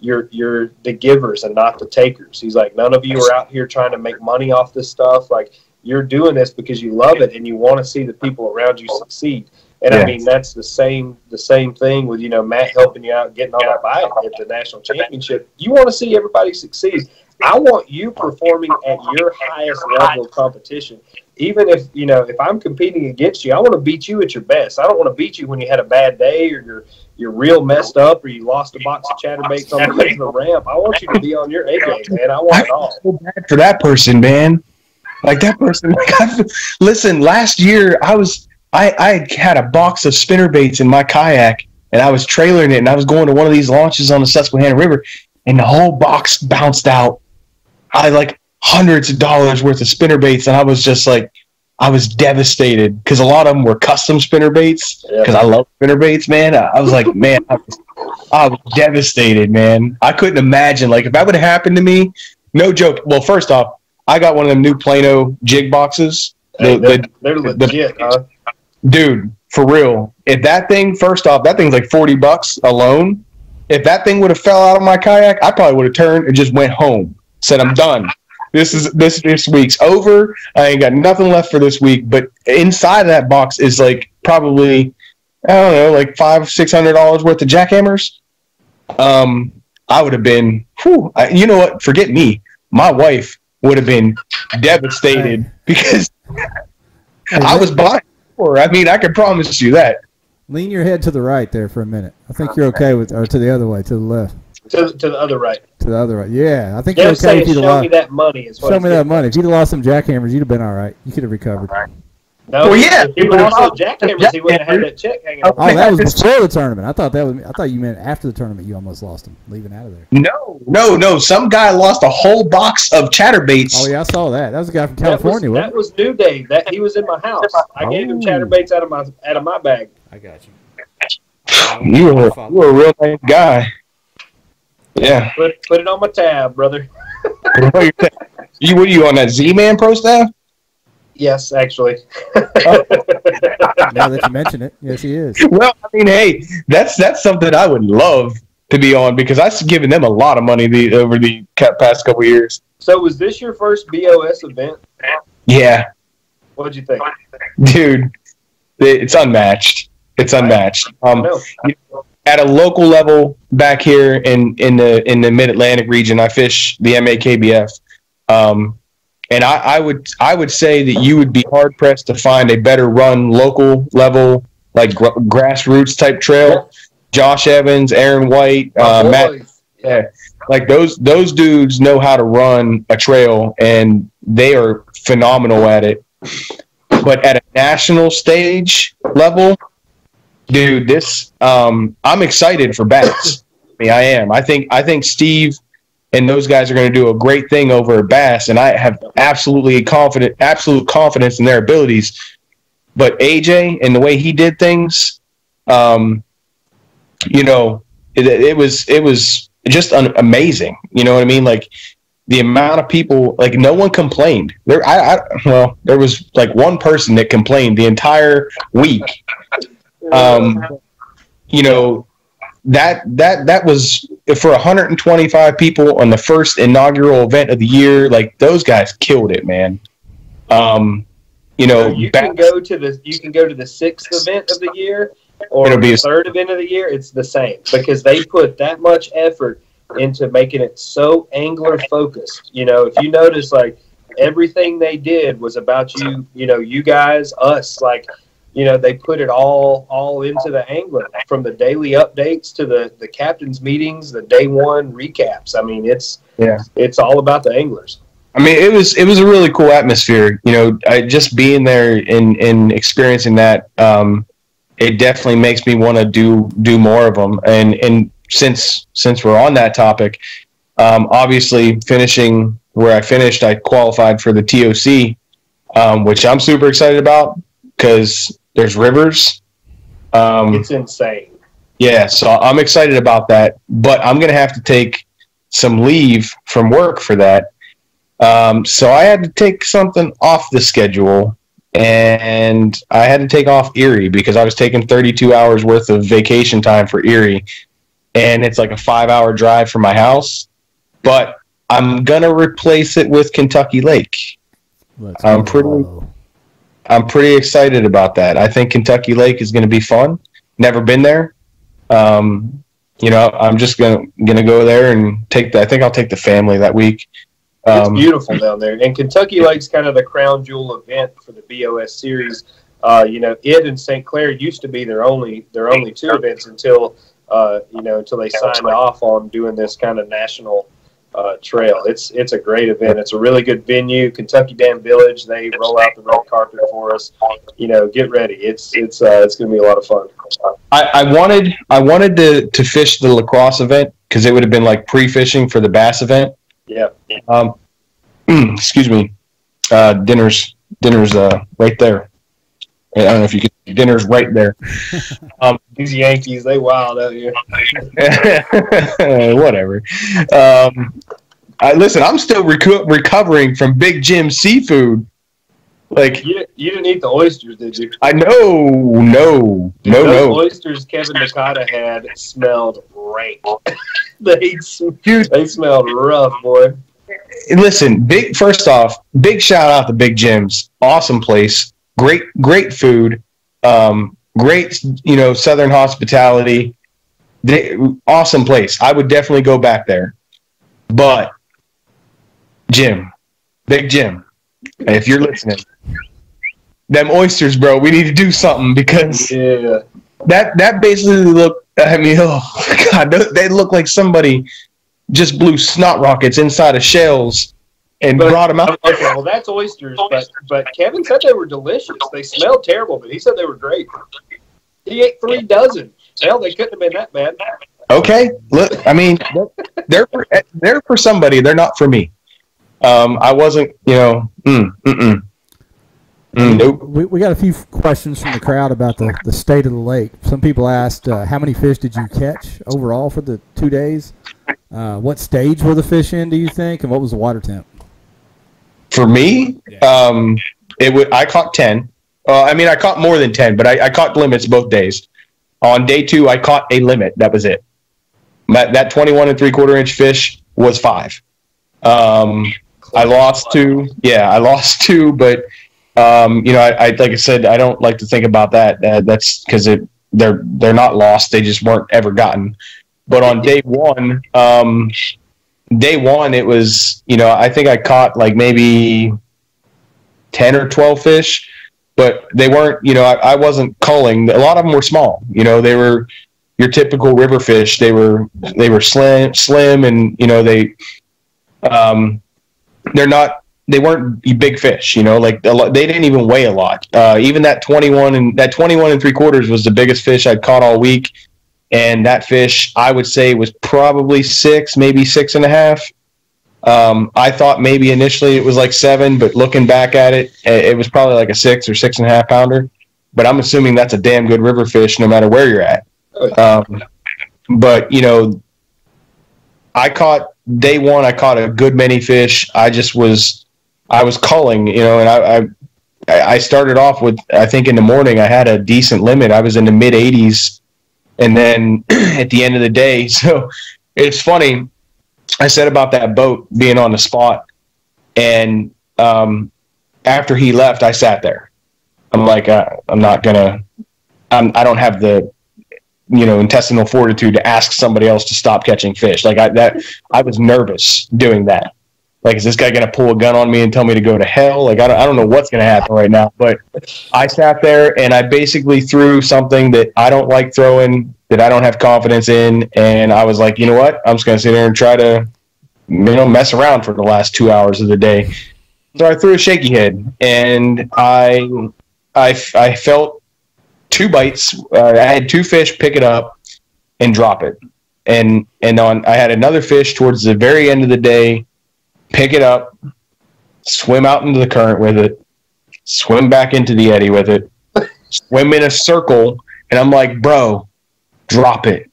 You're the givers and not the takers. He's like, none of you are out here trying to make money off this stuff. You're doing this because you love it and you want to see the people around you succeed. And I mean, that's the same thing with, Matt helping you out, getting on that bike at the national championship. You want to see everybody succeed. I want you performing at your highest level of competition. Even if, if I'm competing against you, I want to beat you at your best. I don't want to beat you when you had a bad day or you're real messed up or you lost a box of chatterbaits on the way to the ramp. I want you to be on your A game, man. I want it all. I feel bad for that person, man. That person. Listen, last year I had a box of spinnerbaits in my kayak, and I was trailering it, and I was going to one of these launches on the Susquehanna River, and the whole box bounced out. I hundreds of dollars worth of spinnerbaits, and I was just I was devastated because a lot of them were custom spinnerbaits because I love spinnerbaits, man. I was like, man, I was devastated, man. I couldn't imagine, if that would have happened to me, no joke. Well, first off, I got one of them new Plano jig boxes. They're legit, huh? Dude, for real. If that thing, first off, that thing's like $40 alone. If that thing would have fell out of my kayak, I probably would have turned and just went home. Said, I'm done. This week's over. I ain't got nothing left for this week. But inside of that box is probably, I don't know, $500-600 worth of jackhammers. I would have been, you know what? Forget me. My wife would have been devastated because I was buying. I mean, I can promise you that. Lean your head to the right there for a minute. I think you're okay with, or to the other way, to the left. To the other right. To the other right. Yeah, I think you're okay if you'd have lost. Show me that money. Show me that money. If you'd have lost some jackhammers, you'd have been all right. You could have recovered. No, Well, yeah. if he would have sold jackhammers, he wouldn't have had that check hanging out. Oh, that was before the tournament. I thought you meant after the tournament. You almost lost him, leaving out of there. No. Some guy lost a whole box of chatterbaits. Oh yeah, I saw that. That was a guy from California. That was New Day. That he was in my house. I gave him chatterbaits out of my bag. I got you. You were a real nice guy. Yeah. Put it on my tab, brother. What are you on that Z-Man Pro staff? Yes, actually. Now that you mention it, yes, he is. Well, I mean, hey, that's something I would love to be on because I've given them a lot of money over the past couple of years. So, was this your first BOS event? Yeah. What'd you think, dude? It's unmatched. It's unmatched. At a local level back here in the Mid-Atlantic region, I fish the MAKBF. And I would say that you would be hard pressed to find a better run local level, like grassroots type trail. Josh Evans, Aaron White, Matt, like those dudes know how to run a trail, and they are phenomenal at it. But at a national stage level, dude, I'm excited for Bass. I mean, I am. I think Steve and those guys are going to do a great thing over at Bass, and I have absolute confidence in their abilities. But AJ and the way he did things, it was just amazing. You know what I mean? Like the amount of people, like no one complained. There was like one person that complained the entire week. That was for 125 people on the first inaugural event of the year. Like those guys killed it, man. You can go to the sixth event of the year or the third event of the year. It's the same because they put that much effort into making it so angler focused. If you notice, like everything they did was about you. You guys, us, like. They put it all into the angler, from the daily updates to the captain's meetings, the day one recaps. I mean, it's all about the anglers. I mean, it was a really cool atmosphere. Just being there and experiencing that, it definitely makes me want to do more of them. And since we're on that topic, obviously finishing where I finished, I qualified for the TOC, which I'm super excited about because there's rivers. It's insane. Yeah, so I'm excited about that, but I'm going to have to take some leave from work for that. So I had to take something off the schedule, and I had to take off Erie because I was taking 32 hours worth of vacation time for Erie, and it's like a 5-hour drive from my house, but I'm going to replace it with Kentucky Lake. I'm pretty excited about that. I think Kentucky Lake is going to be fun. Never been there. I'm just gonna go there and I think I'll take the family that week. It's beautiful down there, and Kentucky Lake's kind of the crown jewel event for the BOS series. It and St. Clair used to be their only two events until they signed off on doing this kind of national trail. It's a great event. It's a really good venue. Kentucky Dam Village, they roll out the red carpet for us. Get ready. It's going to be a lot of fun. I wanted to fish the lacrosse event because it would have been like pre-fishing for the bass event. Yeah. Excuse me. Dinner's right there. I don't know if you can. Dinner's right there. These Yankees, they wild out here. Whatever. Listen, I'm still recovering from Big Jim seafood. Like you didn't eat the oysters, did you? I know, no. Oysters Kevin Nakata had smelled rank. They smelled rough, boy. Listen, first off, big shout out to Big Jim's. Awesome place. Great food. Great, Southern hospitality. Awesome place. I would definitely go back there. But Big Jim, if you're listening, them oysters, bro, we need to do something because that basically looked. I mean, oh God, they look like somebody just blew snot rockets inside of shells and brought them out. Okay, well, that's oysters, but Kevin said they were delicious. They smelled terrible, but he said they were great. He ate 3 dozen. Hell, they couldn't have been that bad. Okay, look, I mean, they're for somebody. They're not for me. I wasn't, nope. We got a few questions from the crowd about the state of the lake. Some people asked, how many fish did you catch overall for the 2 days? What stage were the fish in, do you think, and what was the water temp? For me, I caught 10. I caught more than 10, but I caught limits both days. On day 2, I caught a limit. That was it. That 21 3/4 inch fish was 5. I lost 2. Yeah, I lost 2, but I like I said, I don't like to think about that. That's because they're not lost. They just weren't ever gotten. But on day 1, it was, I think I caught like maybe 10 or 12 fish, but they weren't, I wasn't culling. A lot of them were small. They were your typical river fish. They were slim, and they weren't big fish. They didn't even weigh a lot. Even that 21 3/4 was the biggest fish I'd caught all week. And that fish, I would say, was probably 6, maybe 6.5. I thought maybe initially it was like 7, but looking back at it, it was probably like a 6 or 6.5 pounder. But I'm assuming that's a damn good river fish, no matter where you're at. But I caught day 1. I caught a good many fish. I was culling, and I started off with, I think in the morning I had a decent limit. I was in the mid 80s. And then at the end of the day, so it's funny, I said about that boat being on the spot, and after he left, I sat there. I'm like, I don't have the, intestinal fortitude to ask somebody else to stop catching fish. Like I was nervous doing that. Like, is this guy going to pull a gun on me and tell me to go to hell? Like, I don't know what's going to happen right now. But I sat there and I basically threw something that I don't like throwing, that I don't have confidence in. And I was like, you know what? I'm just going to sit there and try to, mess around for the last 2 hours of the day. So I threw a shaky head, and I felt 2 bites. I had 2 fish pick it up and drop it. And I had another fish towards the very end of the day, pick it up, swim out into the current with it, swim back into the eddy with it, swim in a circle, and I'm like, bro, drop it.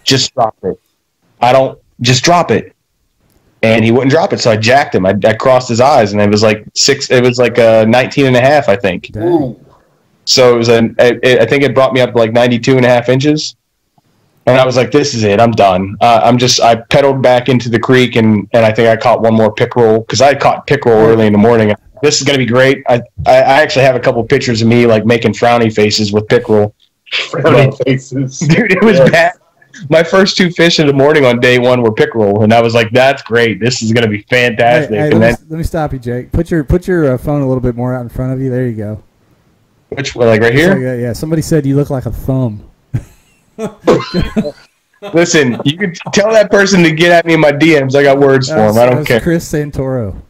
Just drop it. Just drop it. And he wouldn't drop it, so I jacked him. I crossed his eyes, and it was like 19.5, I think. Ooh. So I think it brought me up to like 92.5 inches. And I was like, this is it. I'm done. I pedaled back into the creek, and I think I caught one more pickerel, because I caught pickerel early in the morning. This is going to be great. I actually have a couple pictures of me like making frowny faces with pickerel. Frowny faces. Dude, it was bad. My first 2 fish in the morning on day 1 were pickerel, and I was like, that's great. This is going to be fantastic. Hey, let me stop you, Jake. Put your phone a little bit more out in front of you. There you go. Which one, like right here? Yeah, somebody said you look like a thumb. Listen, you can tell that person to get at me in my DMs. I got words for him. I don't care. Chris Santoro.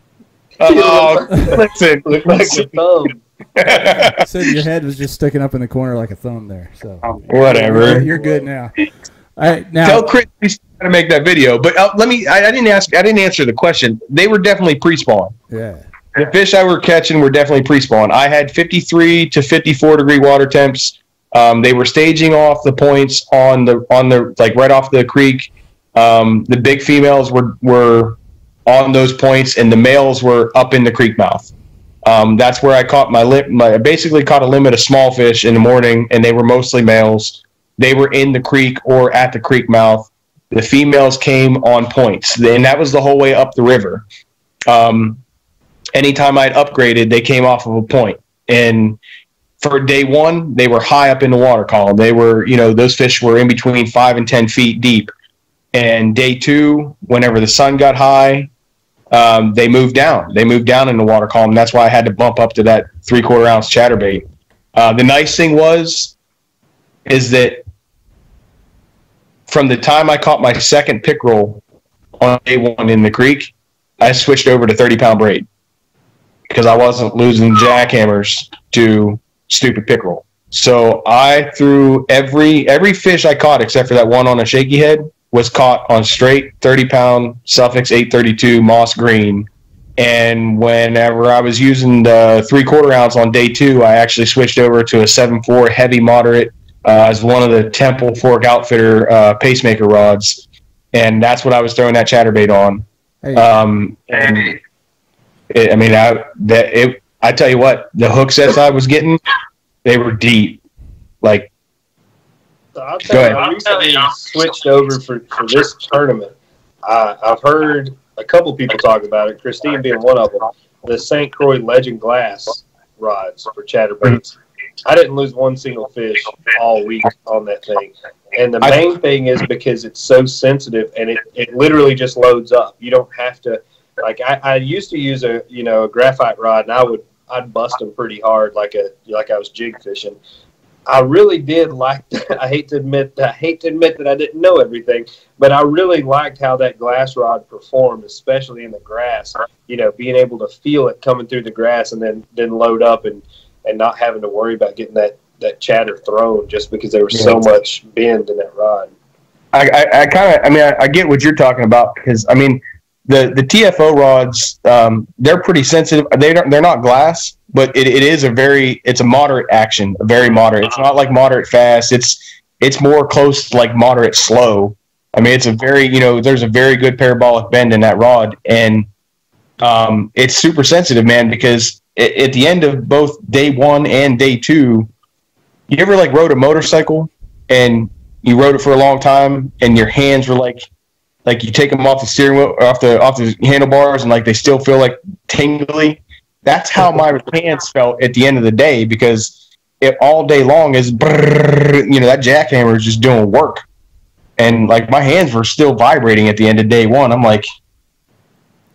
Oh, listen. Look like a thumb. Said your head was just sticking up in the corner like a thumb there. So whatever. You're good now. All right, now tell Chris he's trying to make that video. But I didn't answer the question. They were definitely pre-spawn. Yeah. The fish I were catching were definitely pre-spawn. I had 53 to 54 degree water temps. They were staging off the points on the like right off the creek. The big females were on those points, and the males were up in the creek mouth. That's where I caught I basically caught a limit of small fish in the morning, and they were mostly males. They were in the creek or at the creek mouth. The females came on points, and that was the whole way up the river. Anytime I'd upgraded, they came off of a point. And for day 1, they were high up in the water column. They were, those fish were in between 5 and 10 feet deep. And day 2, whenever the sun got high, they moved down. They moved down in the water column. That's why I had to bump up to that 3/4 ounce chatterbait. The nice thing is that from the time I caught my second pickerel on day 1 in the creek, I switched over to 30-pound braid because I wasn't losing jackhammers to stupid pickerel. So I threw every fish I caught except for that one on a shaky head was caught on straight 30-pound Suffolk 832 moss green. And whenever I was using the 3/4 ounce on day 2, I actually switched over to a 7.4 heavy moderate as one of the Temple Fork Outfitter pacemaker rods. And that's what I was throwing that chatterbait on. Hey. I tell you what, the hook sets I was getting, they were deep. Like, so I'll tell you, I recently switched over for this tournament. I've heard a couple people talk about it, Christine being one of them, the St. Croix Legend Glass rods for chatterbaits. I didn't lose one single fish all week on that thing. And the main thing is because it's so sensitive and it literally just loads up. You don't have to, like I used to use a graphite rod, and I'd bust them pretty hard like I was jig fishing. I really did like that. I hate to admit that I didn't know everything, but I really liked how that glass rod performed, especially in the grass. Being able to feel it coming through the grass and then load up and not having to worry about getting that chatter thrown just because there was so much bend in that rod. I get what you're talking about because the TFO rods, they're pretty sensitive. They're not glass, but it's a moderate action, a very moderate. It's not like moderate fast. It's more close to like moderate slow. It's a very, there's a very good parabolic bend in that rod, and it's super sensitive, man, because at the end of both day 1 and day 2, you ever like rode a motorcycle and you rode it for a long time and your hands were like you take them off the steering wheel, off the handlebars, and like they still feel like tingly. That's how my hands felt at the end of the day, because it all day long is that jackhammer is just doing work, and like my hands were still vibrating at the end of day 1. I'm like,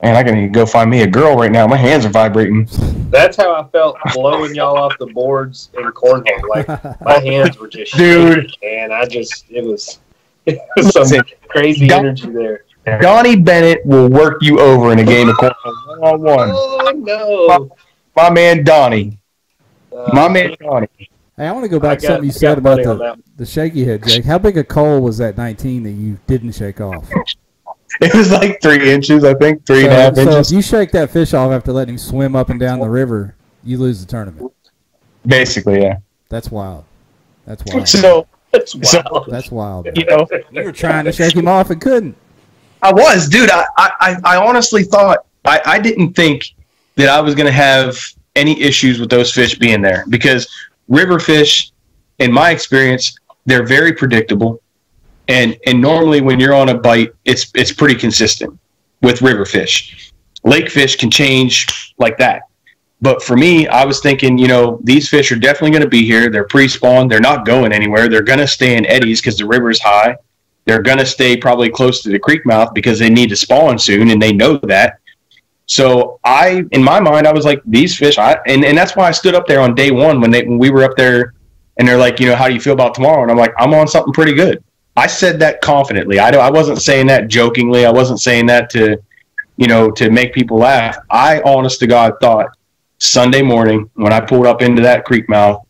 man, I can go find me a girl right now. My hands are vibrating. That's how I felt blowing y'all off the boards in cornhole. Like my hands were just shaking, and it was some crazy energy there. Donnie Bennett will work you over in a game of cornhole 1-on-1. Oh no, my man Donnie. Hey, I want to go back to something you said about the shaky head, Jake. How big a coal was that 19 that you didn't shake off? It was like 3 inches, I think, 3.5 inches. So if you shake that fish off after letting him swim up and down the river, you lose the tournament. Basically, yeah. That's wild. That's wild. That's wild. You were trying to shake him off and couldn't. I was, dude. I honestly thought I didn't think that I was going to have any issues with those fish being there, because river fish, in my experience, they're very predictable. And normally when you're on a bite, it's pretty consistent with river fish. Lake fish can change like that. But for me, I was thinking, these fish are definitely going to be here. They're pre-spawn. They're not going anywhere. They're going to stay in eddies because the river's high. They're going to stay probably close to the creek mouth because they need to spawn soon, and they know that. So in my mind, I was like, these fish, and that's why I stood up there on day 1 when we were up there, and they're like, how do you feel about tomorrow? And I'm like, I'm on something pretty good. I said that confidently. I wasn't saying that jokingly. I wasn't saying that to make people laugh. I, honest to God, thought Sunday morning when I pulled up into that creek mouth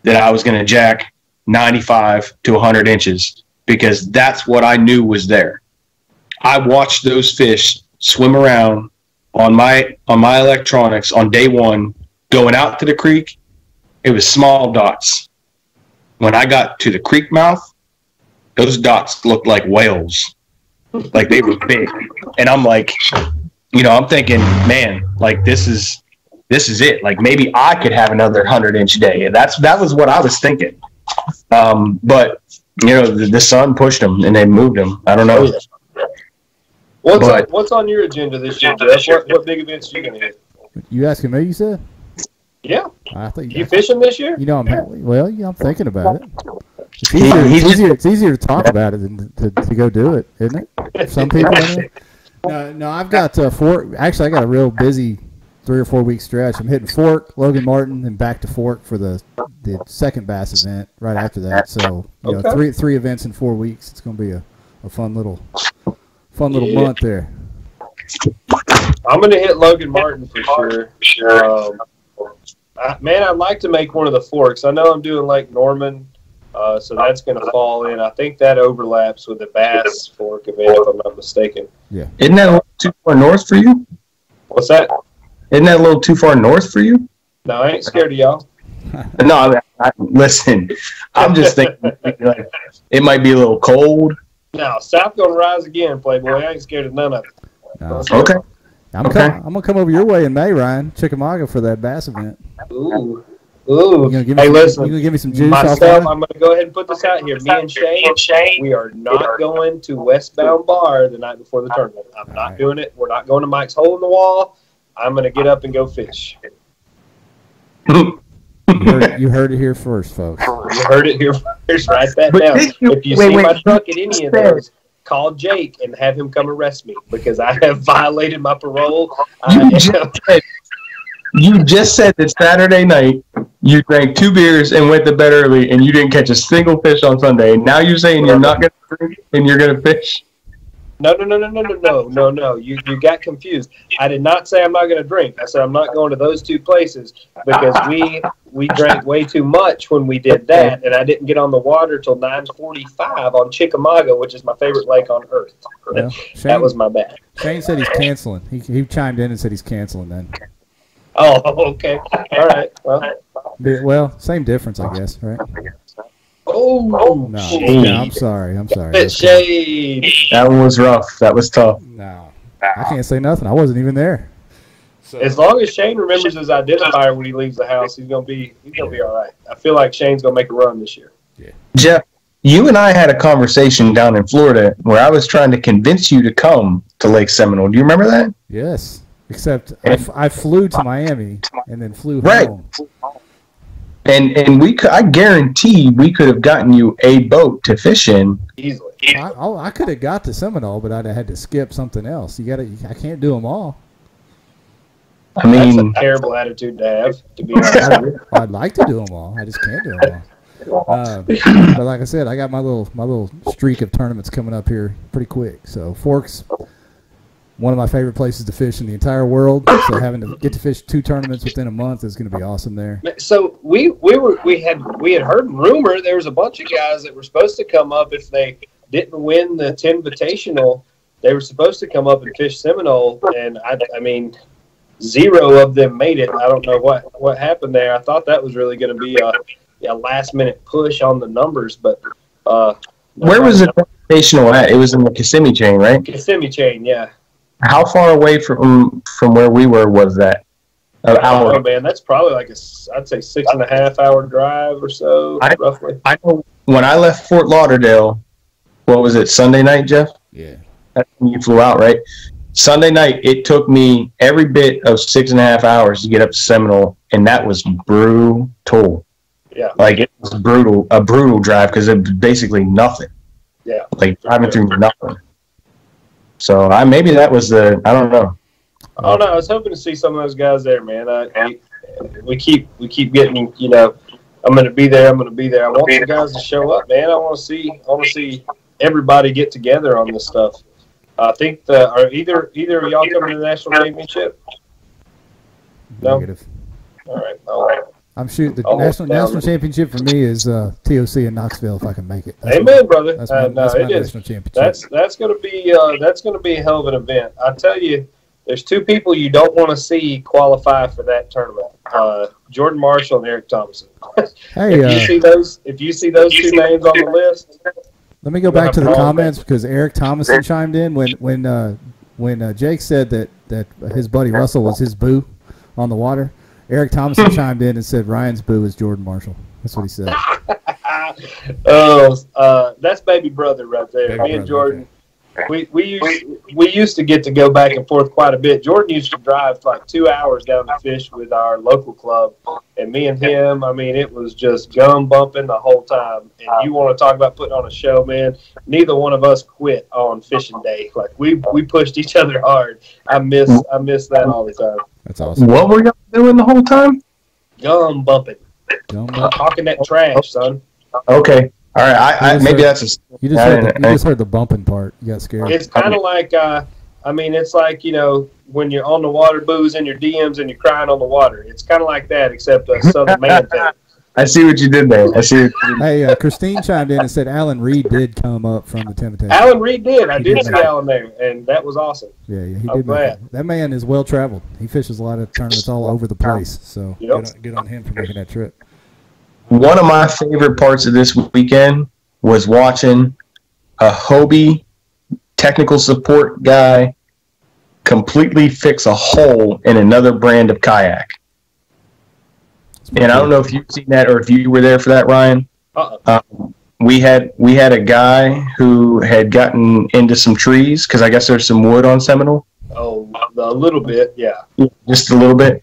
that I was going to jack 95 to 100 inches, because that's what I knew was there. I watched those fish swim around on my electronics on day 1, going out to the creek. It was small dots. When I got to the creek mouth, those dots looked like whales. Like they were big. And I'm like, I'm thinking, man, like this is it. Like maybe I could have another 100-inch day. And that was what I was thinking. But the sun pushed them and they moved them. I don't know. What's on your agenda this year, Jeff? What big events are you going to hit? You asking me, you said? Yeah. I think you fishing this year? I'm thinking about it. It's easier to talk about it than to go do it, isn't it? Some people. No, I've got Fork. Actually, I got a real busy 3 or 4 week stretch. I'm hitting Fork, Logan Martin, and back to Fork for the second bass event right after that. So three events in 4 weeks. It's going to be a fun little month there. I'm going to hit Logan Martin for sure. Man, I'd like to make one of the forks. I know I'm doing Lake Norman, so that's going to fall in. I think that overlaps with the Bass Fork event, if I'm not mistaken. Yeah. Isn't that a little too far north for you? What's that? Isn't that a little too far north for you? No, I ain't scared of y'all. No, listen. I'm just thinking like, it might be a little cold. No, South going to rise again, Playboy. I ain't scared of none of it. No. Okay. I'm going to come over your way in May, Ryan, Chickamauga for that bass event. Ooh. Hey, listen. You going to give me some juice Myself, off that? I'm going to go ahead and put this out here. Me and Shane, we are not going to Westbound Bar the night before the tournament. I'm not doing it. We're not going to Mike's Hole in the Wall. I'm going to get up and go fish. You heard it here first, folks. You heard it here first. Write that down. If you see my truck at any of those, call Jake and have him come arrest me because I have violated my parole. You just said that Saturday night you drank 2 beers and went to bed early and you didn't catch a single fish on Sunday. Now you're saying you're not going to drink and you're going to fish? No. You got confused. I did not say I'm not going to drink. I said I'm not going to those 2 places because we drank way too much when we did that, and I didn't get on the water till 9:45 on Chickamauga, which is my favorite lake on earth. Well, That was my bad. Shane said he's canceling. He chimed in and said he's canceling then. Oh, okay. All right. Well, same difference, I guess, right? Oh, No, Shade. yeah, I'm sorry. Shade. That one was rough. That was tough. No, I can't say nothing. I wasn't even there. So, As long as Shane remembers his identifier when he leaves the house, he's gonna be all right. I feel like Shane's gonna make a run this year. Jeff, you and I had a conversation down in Florida where I was trying to convince you to come to Lake Seminole. Do you remember that? yes, except I flew to Miami and then flew Right. home. And I guarantee we could have gotten you a boat to fish in. Easily. I could have got to Seminole, but I'd have had to skip something else. I can't do them all. I mean, That's a terrible attitude to have, to be honest. I'd like to do them all. I just can't do them all. But like I said, I got my little streak of tournaments coming up here pretty quick. So Forks, one of my favorite places to fish in the entire world. So having to get to fish 2 tournaments within a month is going to be awesome there. So we had heard rumor there was a bunch of guys that were supposed to come up if they didn't win the 10 Invitational. They were supposed to come up and fish Seminole, and I mean, 0 of them made it. I don't know what happened there. I thought that was really going to be a last minute push on the numbers, but where was the invitational at? It was in the Kissimmee chain, right? Kissimmee chain, yeah. How far away from where we were was that? An hour. Oh man, that's probably like I'd say 6.5 hour drive or so, roughly. I know when I left Fort Lauderdale, what was it, Sunday night, Jeff? Yeah. That's when you flew out, right? Sunday night, it took me every bit of 6.5 hours to get up to Seminole, and that was brutal. Yeah. Like, it was a brutal drive because it was basically nothing. Yeah. Like, driving through nothing. So, maybe that was I don't know. Oh no, I was hoping to see some of those guys there, man. We keep getting, I'm going to be there. I want some guys to show up, man. I want to see everybody get together on this stuff. I think are either of y'all coming to the national championship? No. Negative. All right. I'm shooting the Oh, national championship for me is TOC in Knoxville if I can make it. Amen, brother. That's my it is. national championship. That's going to be a hell of an event. I tell you, there's 2 people you don't want to see qualify for that tournament: Jordan Marshall and Eric Thompson. Hey, if you see those 2 names on the list. Let me go back to the comments because Eric Thomason chimed in when Jake said that his buddy Russell was his boo on the water. Eric Thomason chimed in and said Ryan's boo is Jordan Marshall. That's what he said. That's baby brother right there. Baby Me and brother, Jordan. We used to get to go back and forth quite a bit. Jordan used to drive like 2 hours down to fish with our local club, and me and him, I mean, it was just gum bumping the whole time. And you want to talk about putting on a show, man? Neither one of us quit on fishing day. Like we pushed each other hard. I miss that all the time. That's awesome. What were y'all doing the whole time? Gum bumping, talking that trash, son. Okay. All right. Maybe that's You just heard the bumping part. You got scared. It's kind of like I mean, it's like, when you're on the water boozing your DMs and you're crying on the water. It's kind of like that, except a Southern man thing. I see what you did there. Hey, Christine chimed in and said Alan Reed did come up from the Temptation. Alan Reed did. I did see Alan there, and that was awesome. Yeah, he did. That man is well traveled. He fishes a lot of tournaments all over the place. So good on him for making that trip. One of my favorite parts of this weekend was watching a Hobie technical support guy completely fix a hole in another brand of kayak. And I don't know if you've seen that or if you were there for that, Ryan. We had a guy who had gotten into some trees because I guess there's some wood on Seminole. Oh, a little bit, yeah. Just a little bit.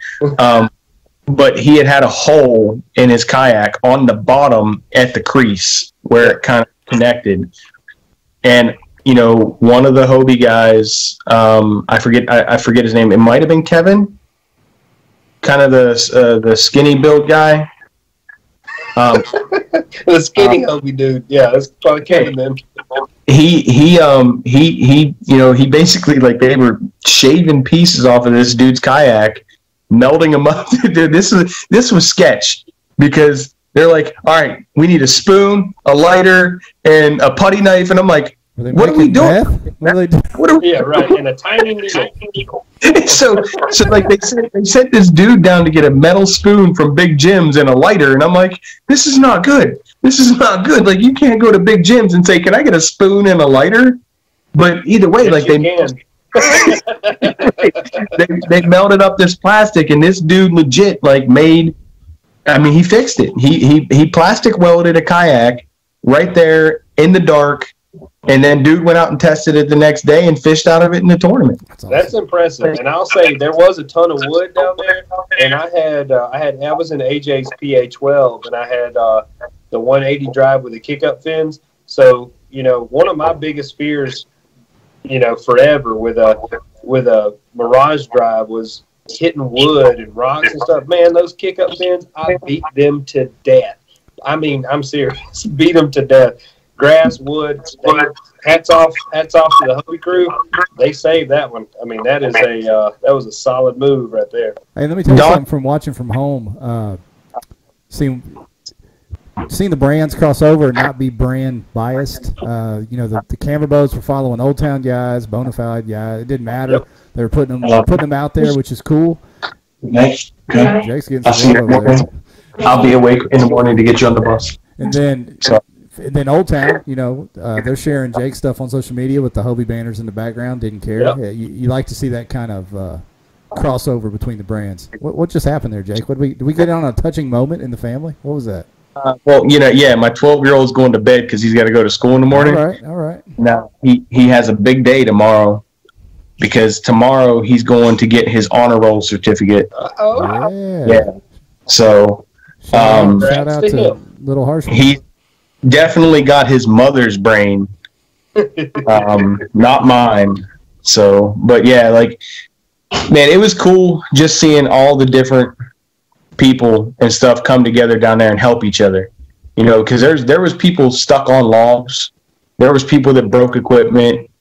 But he had a hole in his kayak on the bottom at the crease where it kind of connected. And, one of the Hobie guys, I forget his name. It might have been Kevin. Kind of the skinny built guy. The skinny Hobie dude. Yeah, that's probably Kevin then. He basically, like, they were shaving pieces off of this dude's kayak, melding them up. Dude, this was sketch because they're like, all right, we need a spoon, a lighter, and a putty knife, and I'm like, what are we doing? Yeah, right. And a tiny needle. so like they sent this dude down to get a metal spoon from Big Jim's and a lighter, and I'm like, this is not good. This is not good. Like, you can't go to Big Jim's and say, can I get a spoon and a lighter? But either way, like they melted up this plastic, and this dude legit he fixed it. He plastic welded a kayak right there in the dark. And then dude went out and tested it the next day and fished out of it in the tournament. That's impressive. And I'll say there was a ton of wood down there. And I was in AJ's PA12, and I had the 180 drive with the kick-up fins. So, one of my biggest fears, forever with a Mirage drive was hitting wood and rocks and stuff. Man, those kick-up fins, I beat them to death. I mean, I'm serious. Beat them to death. Grass, wood. Hats off to the Hobie crew. They saved that one. I mean, that was a solid move right there. Hey, let me tell you something from watching from home. Seeing the brands cross over and not be brand biased. The camera boats were following Old Town guys, bona fide guys. It didn't matter. Yep. They were putting them out there, which is cool. Jake's getting some over there. I'll be awake in the morning to get you on the bus. And then Old Town, they're sharing Jake's stuff on social media with the Hobie banners in the background. Didn't care. Yep. Yeah, you like to see that kind of crossover between the brands. What just happened there, Jake? Did we get on a touching moment in the family? What was that? My 12-year-old's going to bed because he's got to go to school in the morning. All right. Now, he has a big day tomorrow because tomorrow he's going to get his honor roll certificate. Yeah. So, shout out to Little Harshman. He definitely got his mother's brain, not mine. So, but yeah, man, it was cool just seeing all the different people and stuff come together down there and help each other. Because there was people stuck on logs. There was people that broke equipment.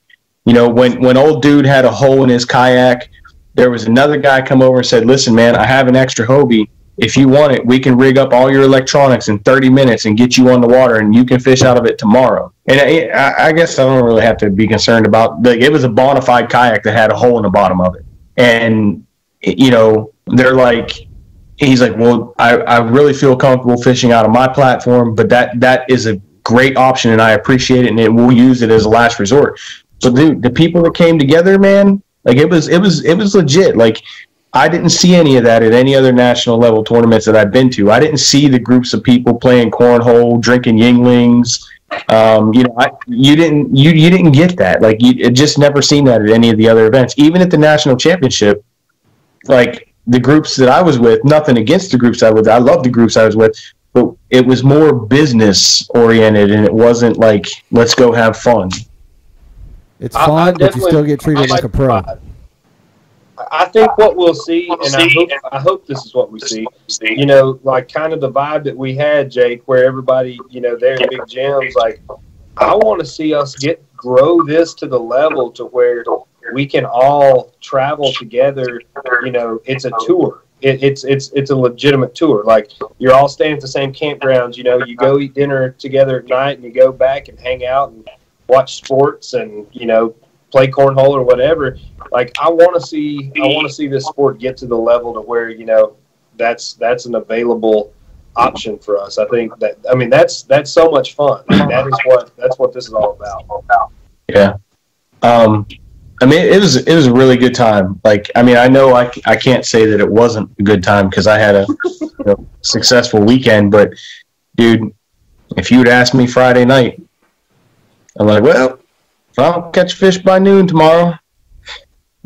When old dude had a hole in his kayak, there was another guy come over and said, listen, man, I have an extra Hobie. If you want it, we can rig up all your electronics in 30 minutes and get you on the water, and you can fish out of it tomorrow. And I guess I don't really have to be concerned about it was a bona fide kayak that had a hole in the bottom of it. And, they're like, he's like, well, I really feel comfortable fishing out of my platform, but that is a great option, and I appreciate it, and we'll use it as a last resort. So, dude, the people that came together, man, it was legit. I didn't see any of that at any other national level tournaments that I've been to. I didn't see the groups of people playing cornhole, drinking Yinglings. You didn't get that. You just never seen that at any of the other events. Even at the national championship, the groups that I was with, nothing against the groups I was with. I love the groups I was with, but it was more business oriented, and it wasn't let's go have fun. It's fun, but you still get treated like a pro. I think what we'll see, and I hope this is what we see, kind of the vibe that we had, Jake, where everybody, there at Big Jim's, I want to see us grow this to the level to where we can all travel together. You know, it's a tour. It's a legitimate tour. Like, you're all staying at the same campgrounds. You know, you go eat dinner together at night, and you go back and hang out and watch sports, and you know, play cornhole or whatever. Like, I want to see this sport get to the level to where, you know, that's an available option for us. I think that's so much fun. I mean, that's what this is all about. Yeah. I mean, it was a really good time. Like, I mean, I know I can't say that it wasn't a good time because I had a successful weekend. But, dude, if you'd asked me Friday night, I'm like, well, if I don't catch fish by noon tomorrow,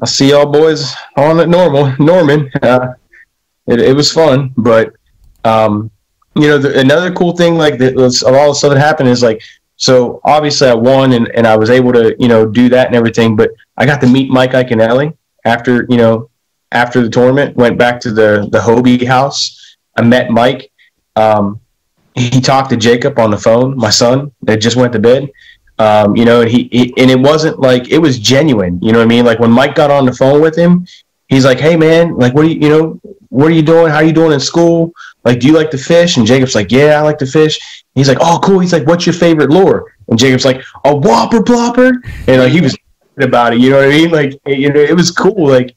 I'll see y'all boys on at Norman. It was fun, but another cool thing like that of all the stuff that happened is like, so obviously I won and I was able to do that and everything, but I got to meet Mike Iaconelli after the tournament. Went back to the Hobie house. I met Mike. He talked to Jacob on the phone, my son that just went to bed. And it wasn't like, it was genuine. You know what I mean? Like, when Mike got on the phone with him, he's like, hey man, like, what are you doing? How are you doing in school? Like, do you like to fish? And Jacob's like, yeah, I like to fish. He's like, oh, cool. He's like, what's your favorite lure? And Jacob's like, a whopper plopper. And like, he was about it. You know what I mean? Like, it was cool. Like,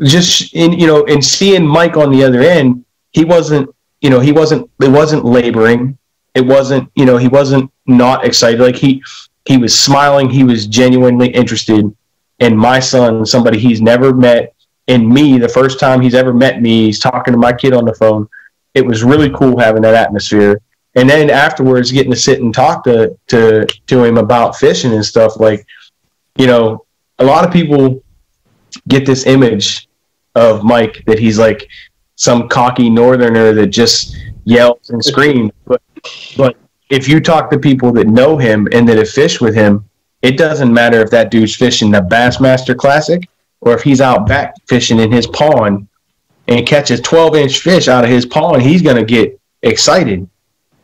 just and seeing Mike on the other end, it wasn't laboring. It wasn't, he wasn't not excited. Like, he was smiling. He was genuinely interested in my son, somebody he's never met, in me. The first time he's ever met me, he's talking to my kid on the phone. It was really cool having that atmosphere. And then afterwards, getting to sit and talk to him about fishing and stuff. Like, a lot of people get this image of Mike that he's like some cocky northerner that just yells and screams. But if you talk to people that know him and that have fished with him, it doesn't matter if that dude's fishing the Bassmaster Classic or if he's out back fishing in his pond and catches 12-inch fish out of his pond, he's going to get excited.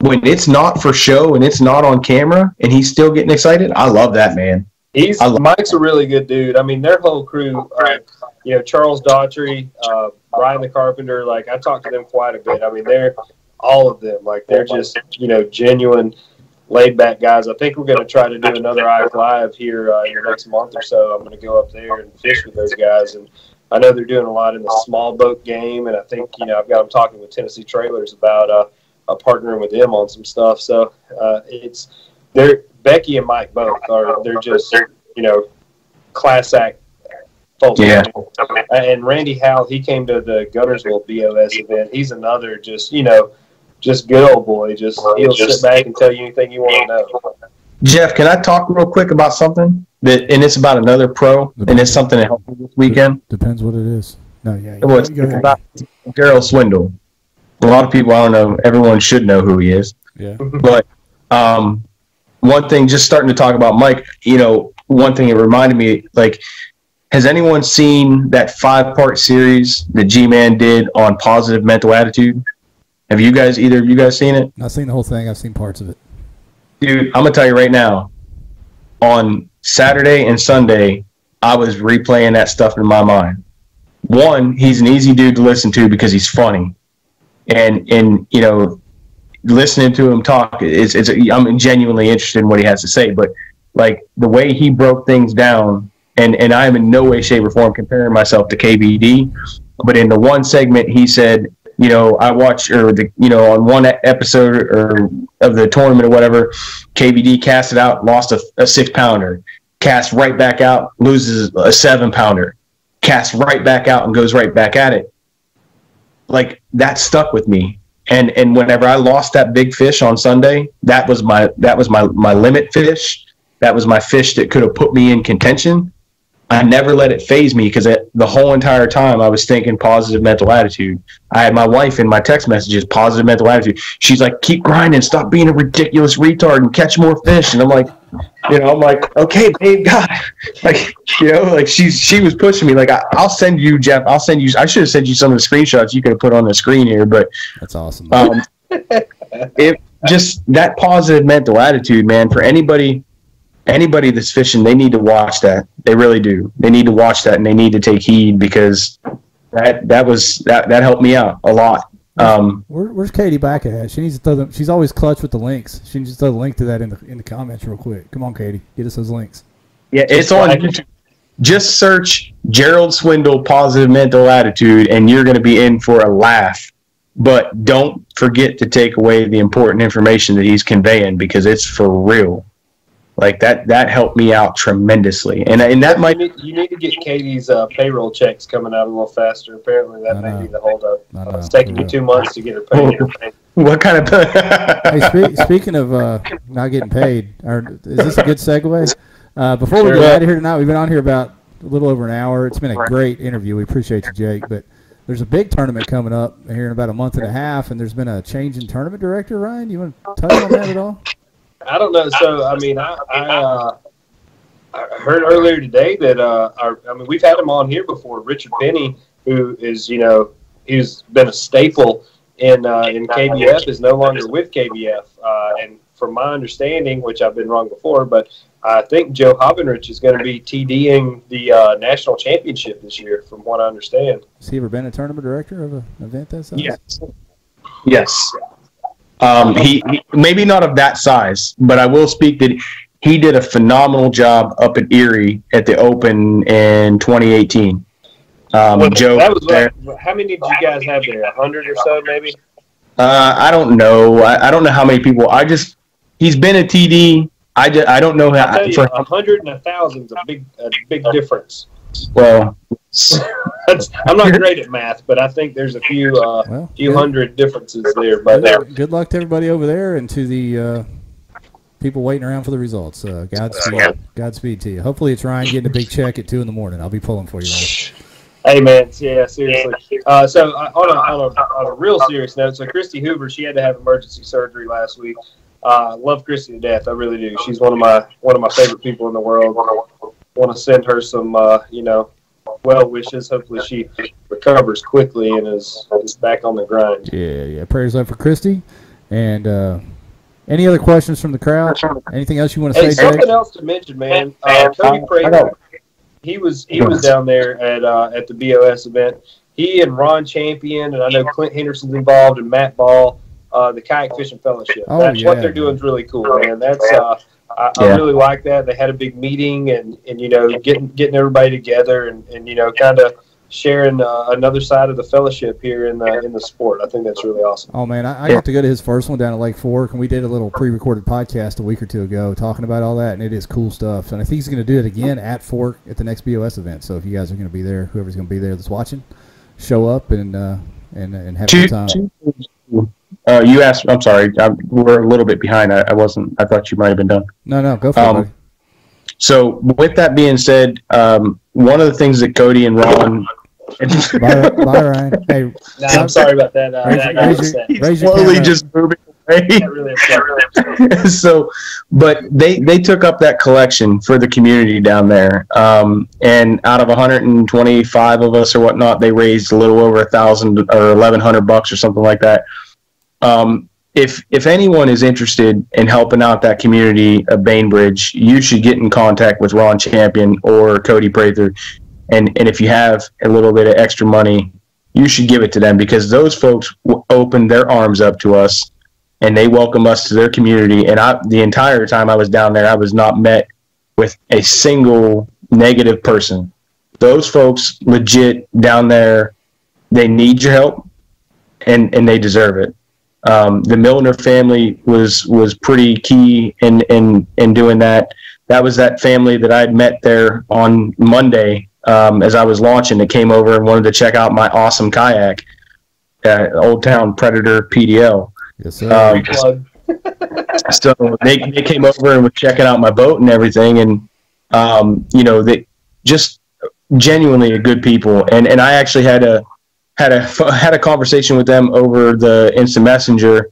When it's not for show and it's not on camera and he's still getting excited, I love that, man. Mike's a really good dude. I mean, their whole crew, Charles Daughtry, Brian the Carpenter, like, I talked to them quite a bit. I mean, they're all of them. Like, they're just, genuine, laid-back guys. I think we're going to try to do another Ike Live here in the next month or so. I'm going to go up there and fish with those guys. And I know they're doing a lot in the small boat game. And I think, I've got them talking with Tennessee Trailers about partnering with them on some stuff. So they're Becky and Mike both they're just, class act folks. Yeah. And Randy Howell, he came to the Gunnersville BOS event. He's another just good old boy. He'll sit back and tell you anything you want to know. Jeff, can I talk real quick about something and it's about another pro, and it's something that helped me this weekend? Depends what it is. No, yeah. It's about Daryl Swindle. A lot of people, I don't know, everyone should know who he is. Yeah. But one thing, just starting to talk about Mike, one thing it reminded me, like, has anyone seen that 5-part series that G-Man did on positive mental attitude? Have you guys, either of you guys seen it? I've seen the whole thing. I've seen parts of it. Dude, I'm going to tell you right now, on Saturday and Sunday, I was replaying that stuff in my mind. One, he's an easy dude to listen to because he's funny. And listening to him talk, I'm genuinely interested in what he has to say. But, like, the way he broke things down, and I am in no way, shape, or form comparing myself to KBD, but in the one segment, he said, I watched, on one episode of the tournament or whatever, KBD casted out, lost a 6-pounder, cast right back out, loses a 7-pounder, casts right back out and goes right back at it. Like, that stuck with me. And whenever I lost that big fish on Sunday, that was my limit fish. That was my fish that could have put me in contention. I never let it faze me because the whole entire time I was thinking positive mental attitude. I had my wife in my text messages, positive mental attitude. She's like, keep grinding, stop being a ridiculous retard and catch more fish. And I'm like, okay, babe, God. Like, she was pushing me. Like, I'll send you, Jeff, I should have sent you some of the screenshots you could have put on the screen here, but that's awesome. It just that positive mental attitude, man, for anybody anybody that's fishing, they need to watch that. They really do. They need to watch that, and they need to take heed, because that helped me out a lot. Where's Katie back at? She needs to throw them. She's always clutch with the links. She needs to throw the link to that in the comments real quick. Come on, Katie, get us those links. Yeah, it's on YouTube. Just search Gerald Swindle Positive Mental Attitude, and you're going to be in for a laugh. But don't forget to take away the important information that he's conveying, because it's for real. Like that helped me out tremendously, and that might. You need to get Katie's payroll checks coming out a little faster. Apparently, that may be the holdup. It's taking you 2 months to get her paid. What kind of? Hey, speaking of not getting paid, is this a good segue? Before we get out of here tonight, we've been on here about a little over an hour. It's been a great interview. We appreciate you, Jake. But there's a big tournament coming up here in about a month and a half, and there's been a change in tournament director. Ryan, you want to touch on that at all? I don't know. So, I mean, I heard earlier today that we've had him on here before. Richard Penny, who is, he's been a staple in KBF, is no longer with KBF. And from my understanding, which I've been wrong before, but I think Joe Habenrich is going to be TDing the national championship this year, from what I understand. Has he ever been a tournament director of an event that size? Yes. He maybe not of that size, but I will speak that he did a phenomenal job up at Erie at the Open in 2018. Joe, that was there. How many did you guys have there? 100 or so, maybe? I don't know. I don't know how many people. He's been a TD. I don't know how. 100 and 1,000 is a big difference. Well, I'm not great at math, but I think there's a few hundred differences there. But good luck to everybody over there, and to the people waiting around for the results. Godspeed to you. Hopefully, it's Ryan getting a big check at 2 a.m. I'll be pulling for you, Ryan. Hey man, yeah, seriously. So on a real serious note, so Christy Hoover, she had to have emergency surgery last week. Love Christy to death, I really do. She's one of my favorite people in the world. Want to send her some well wishes. Hopefully she recovers quickly and is back on the grind. Yeah. Prayers up for Christy. And any other questions from the crowd? Anything else you want to say, Jake? Something else to mention, man. Cody Prather, he was down there at the BOS event. He and Ron Champion, and I know Clint Henderson's involved, and Matt Ball, the Kayak Fishing Fellowship. What they're doing is really cool, man. That's I really like that. They had a big meeting and getting everybody together and kind of sharing another side of the fellowship here in the sport. I think that's really awesome. Oh man, I got to go to his first one down at Lake Fork, and we did a little pre-recorded podcast a week or two ago talking about all that, and it is cool stuff. And I think he's going to do it again at Fork at the next BOS event. So if you guys are going to be there, whoever's going to be there that's watching, show up and have a good time. You asked. I'm sorry. We're a little bit behind. I wasn't. I thought you might have been done. No. Go for it, buddy. So with that being said, one of the things that Cody and Ron. Bye, Ryan. Hey, I'm sorry about that. Raise your slowly just moving away. So, but they took up that collection for the community down there, and out of 125 of us or whatnot, they raised a little over $1,000 or $1,100 or something like that. If anyone is interested in helping out that community of Bainbridge, you should get in contact with Ron Champion or Cody Prather. And if you have a little bit of extra money, you should give it to them, because those folks opened their arms up to us and they welcome us to their community. And the entire time I was down there, I was not met with a single negative person. Those folks legit down there, they need your help and they deserve it. The Milner family was pretty key in doing that. That was that family that I'd met there on Monday as I was launching. That came over and wanted to check out my awesome kayak, Old Town Predator PDL. Yes, sir. So they came over and were checking out my boat and everything, and they just genuinely are good people. And I actually had a conversation with them over the instant messenger,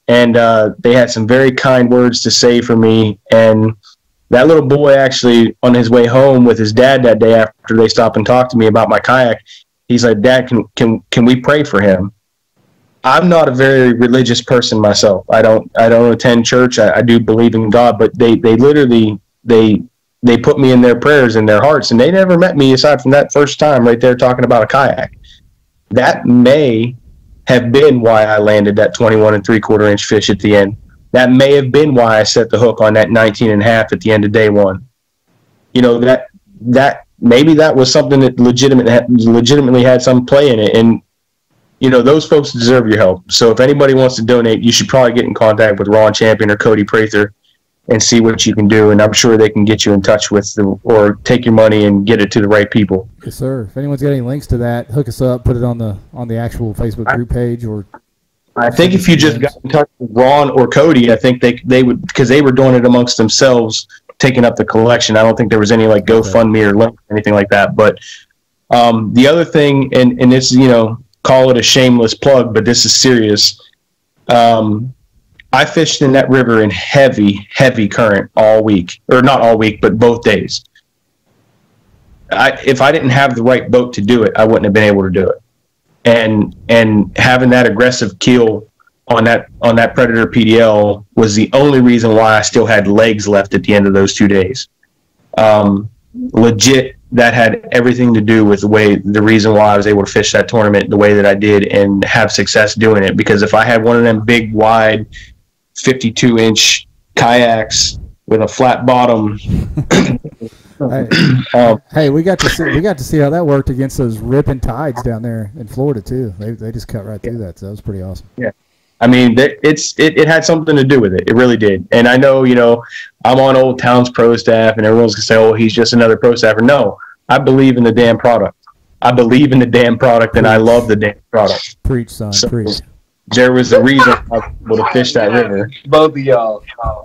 and they had some very kind words to say for me. And that little boy, actually on his way home with his dad that day after they stopped and talked to me about my kayak, he's like, "Dad, can we pray for him?" I'm not a very religious person myself. I don't attend church. I do believe in God, but they literally they put me in their prayers and their hearts, and they never met me aside from that first time right there talking about a kayak. That may have been why I landed that 21 3/4 inch fish at the end. That may have been why I set the hook on that 19.5 at the end of day one. You know, that maybe that was something that legitimately had some play in it. And, you know, those folks deserve your help. So if anybody wants to donate, you should probably get in contact with Ron Champion or Cody Prather and see what you can do. And I'm sure they can get you in touch with or take your money and get it to the right people. Yes, sir. If anyone's got any links to that, hook us up, put it on the actual Facebook group page. Or I think if you just got in touch with Ron or Cody, I think they would, because they were doing it amongst themselves, taking up the collection. I don't think there was any like GoFundMe or link or anything like that. But the other thing, and it's, you know, call it a shameless plug, but this is serious. I fished in that river in heavy current all week, or not all week, but both days. If I didn't have the right boat to do it, I wouldn't have been able to do it. And having that aggressive keel on that Predator PDL was the only reason why I still had legs left at the end of those 2 days. Legit, that had everything to do with the reason why I was able to fish that tournament the way that I did and have success doing it. Because if I had one of them big, wide, 52-inch kayaks with a flat bottom. Hey, we got to see how that worked against those ripping tides down there in Florida too. They just cut right through that, so that was pretty awesome. Yeah, I mean, it had something to do with it. It really did. And I know, you know, I'm on Old Town's pro staff, and everyone's gonna say, "Oh, he's just another pro staffer." No, I believe in the damn product. I believe in the damn product, and I love the damn product. Preach, son, preach. There was a reason I was able to fish that river. Both of y'all.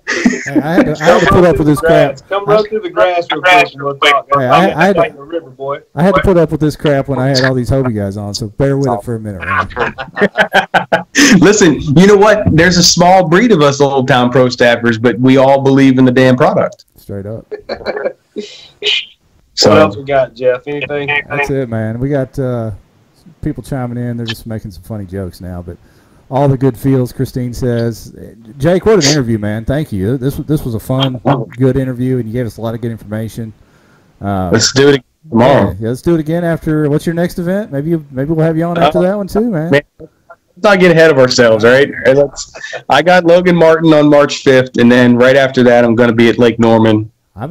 Hey, I had to put up with this crap. Come run through the grass real quick and we'll talk. Hey, I had the river, boy. I had to put up with this crap when I had all these Hobie guys on, so bear with it for a minute. Right? Listen, you know what? There's a small breed of us Old Town pro staffers, but we all believe in the damn product. Straight up. So, what else we got, Jeff? Anything? That's it, man. We got people chiming in. They're just making some funny jokes now, but all the good feels, Christine says. Jake, what an interview, man. Thank you. This was a fun, good interview, and you gave us a lot of good information. Let's do it tomorrow. Yeah, let's do it again after. What's your next event? Maybe we'll have you on after that one too, man. Let's not get ahead of ourselves, all right? I got Logan Martin on March 5th, and then right after that, I'm going to be at Lake Norman. I'm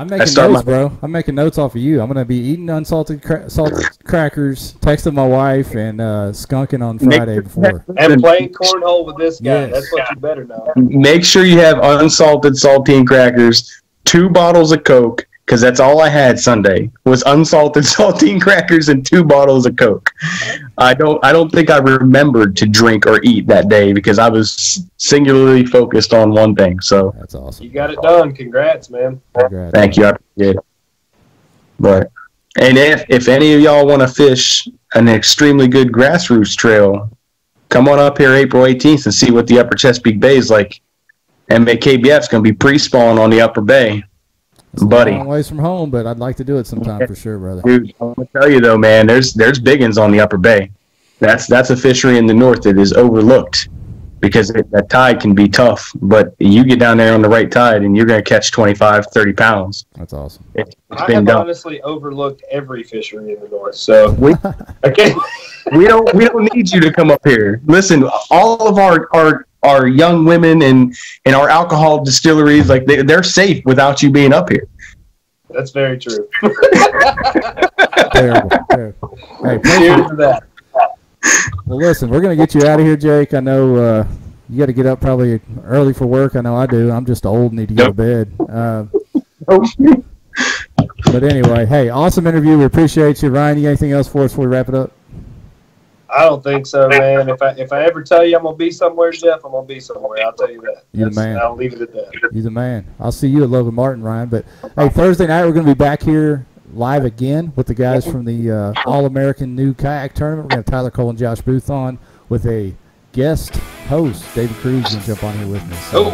making notes, bro. I'm making notes off of you. I'm going to be eating unsalted salted crackers, texting my wife, and skunking on Friday before. And playing cornhole with this guy. Yes. That's what you better know. Make sure you have unsalted saltine crackers, 2 bottles of Coke, because that's all I had Sunday was unsalted saltine crackers and 2 bottles of Coke. I don't think I remembered to drink or eat that day because I was singularly focused on one thing. So that's awesome. You got it done. Congrats, man. Congrats. Thank you. I appreciate it. But and if any of y'all want to fish an extremely good grassroots trail, come on up here April 18th and see what the Upper Chesapeake Bay is like. MAKBF is going to be pre-spawn on the Upper Bay. It's buddy, a long ways from home, but I'd like to do it sometime for sure, brother. Dude, I'm gonna tell you though, man. There's biggins on the Upper Bay. That's a fishery in the north that is overlooked because that tide can be tough. But you get down there on the right tide, and you're gonna catch 25, 30 pounds. That's awesome. I have honestly overlooked every fishery in the north. So we don't need you to come up here. Listen, all of our young women and our alcohol distilleries, like they're safe without you being up here. That's very true. Terrible. Hey, cheers to that. Well, listen, we're going to get you out of here, Jake. I know you got to get up probably early for work. I know I do. I'm just old and need to go to bed. But anyway, hey, awesome interview. We appreciate you. Ryan, you got anything else for us before we wrap it up? I don't think so, man. If I ever tell you I'm gonna be somewhere, Jeff, I'm gonna be somewhere. I'll tell you that. You're the man. I'll leave it at that. You're the man. I'll see you at Logan Martin, Ryan. But hey, Thursday night we're gonna be back here live again with the guys from the All-American New Kayak Tournament. We're gonna have Tyler Cole and Josh Booth on with a guest host, David Cruz, gonna jump on here with me. So,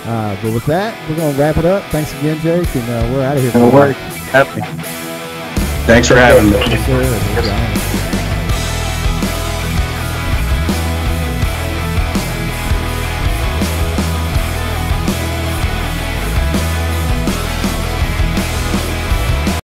but with that, we're gonna wrap it up. Thanks again, Jake, and we're out of here. Thanks for having me. Yes, sir.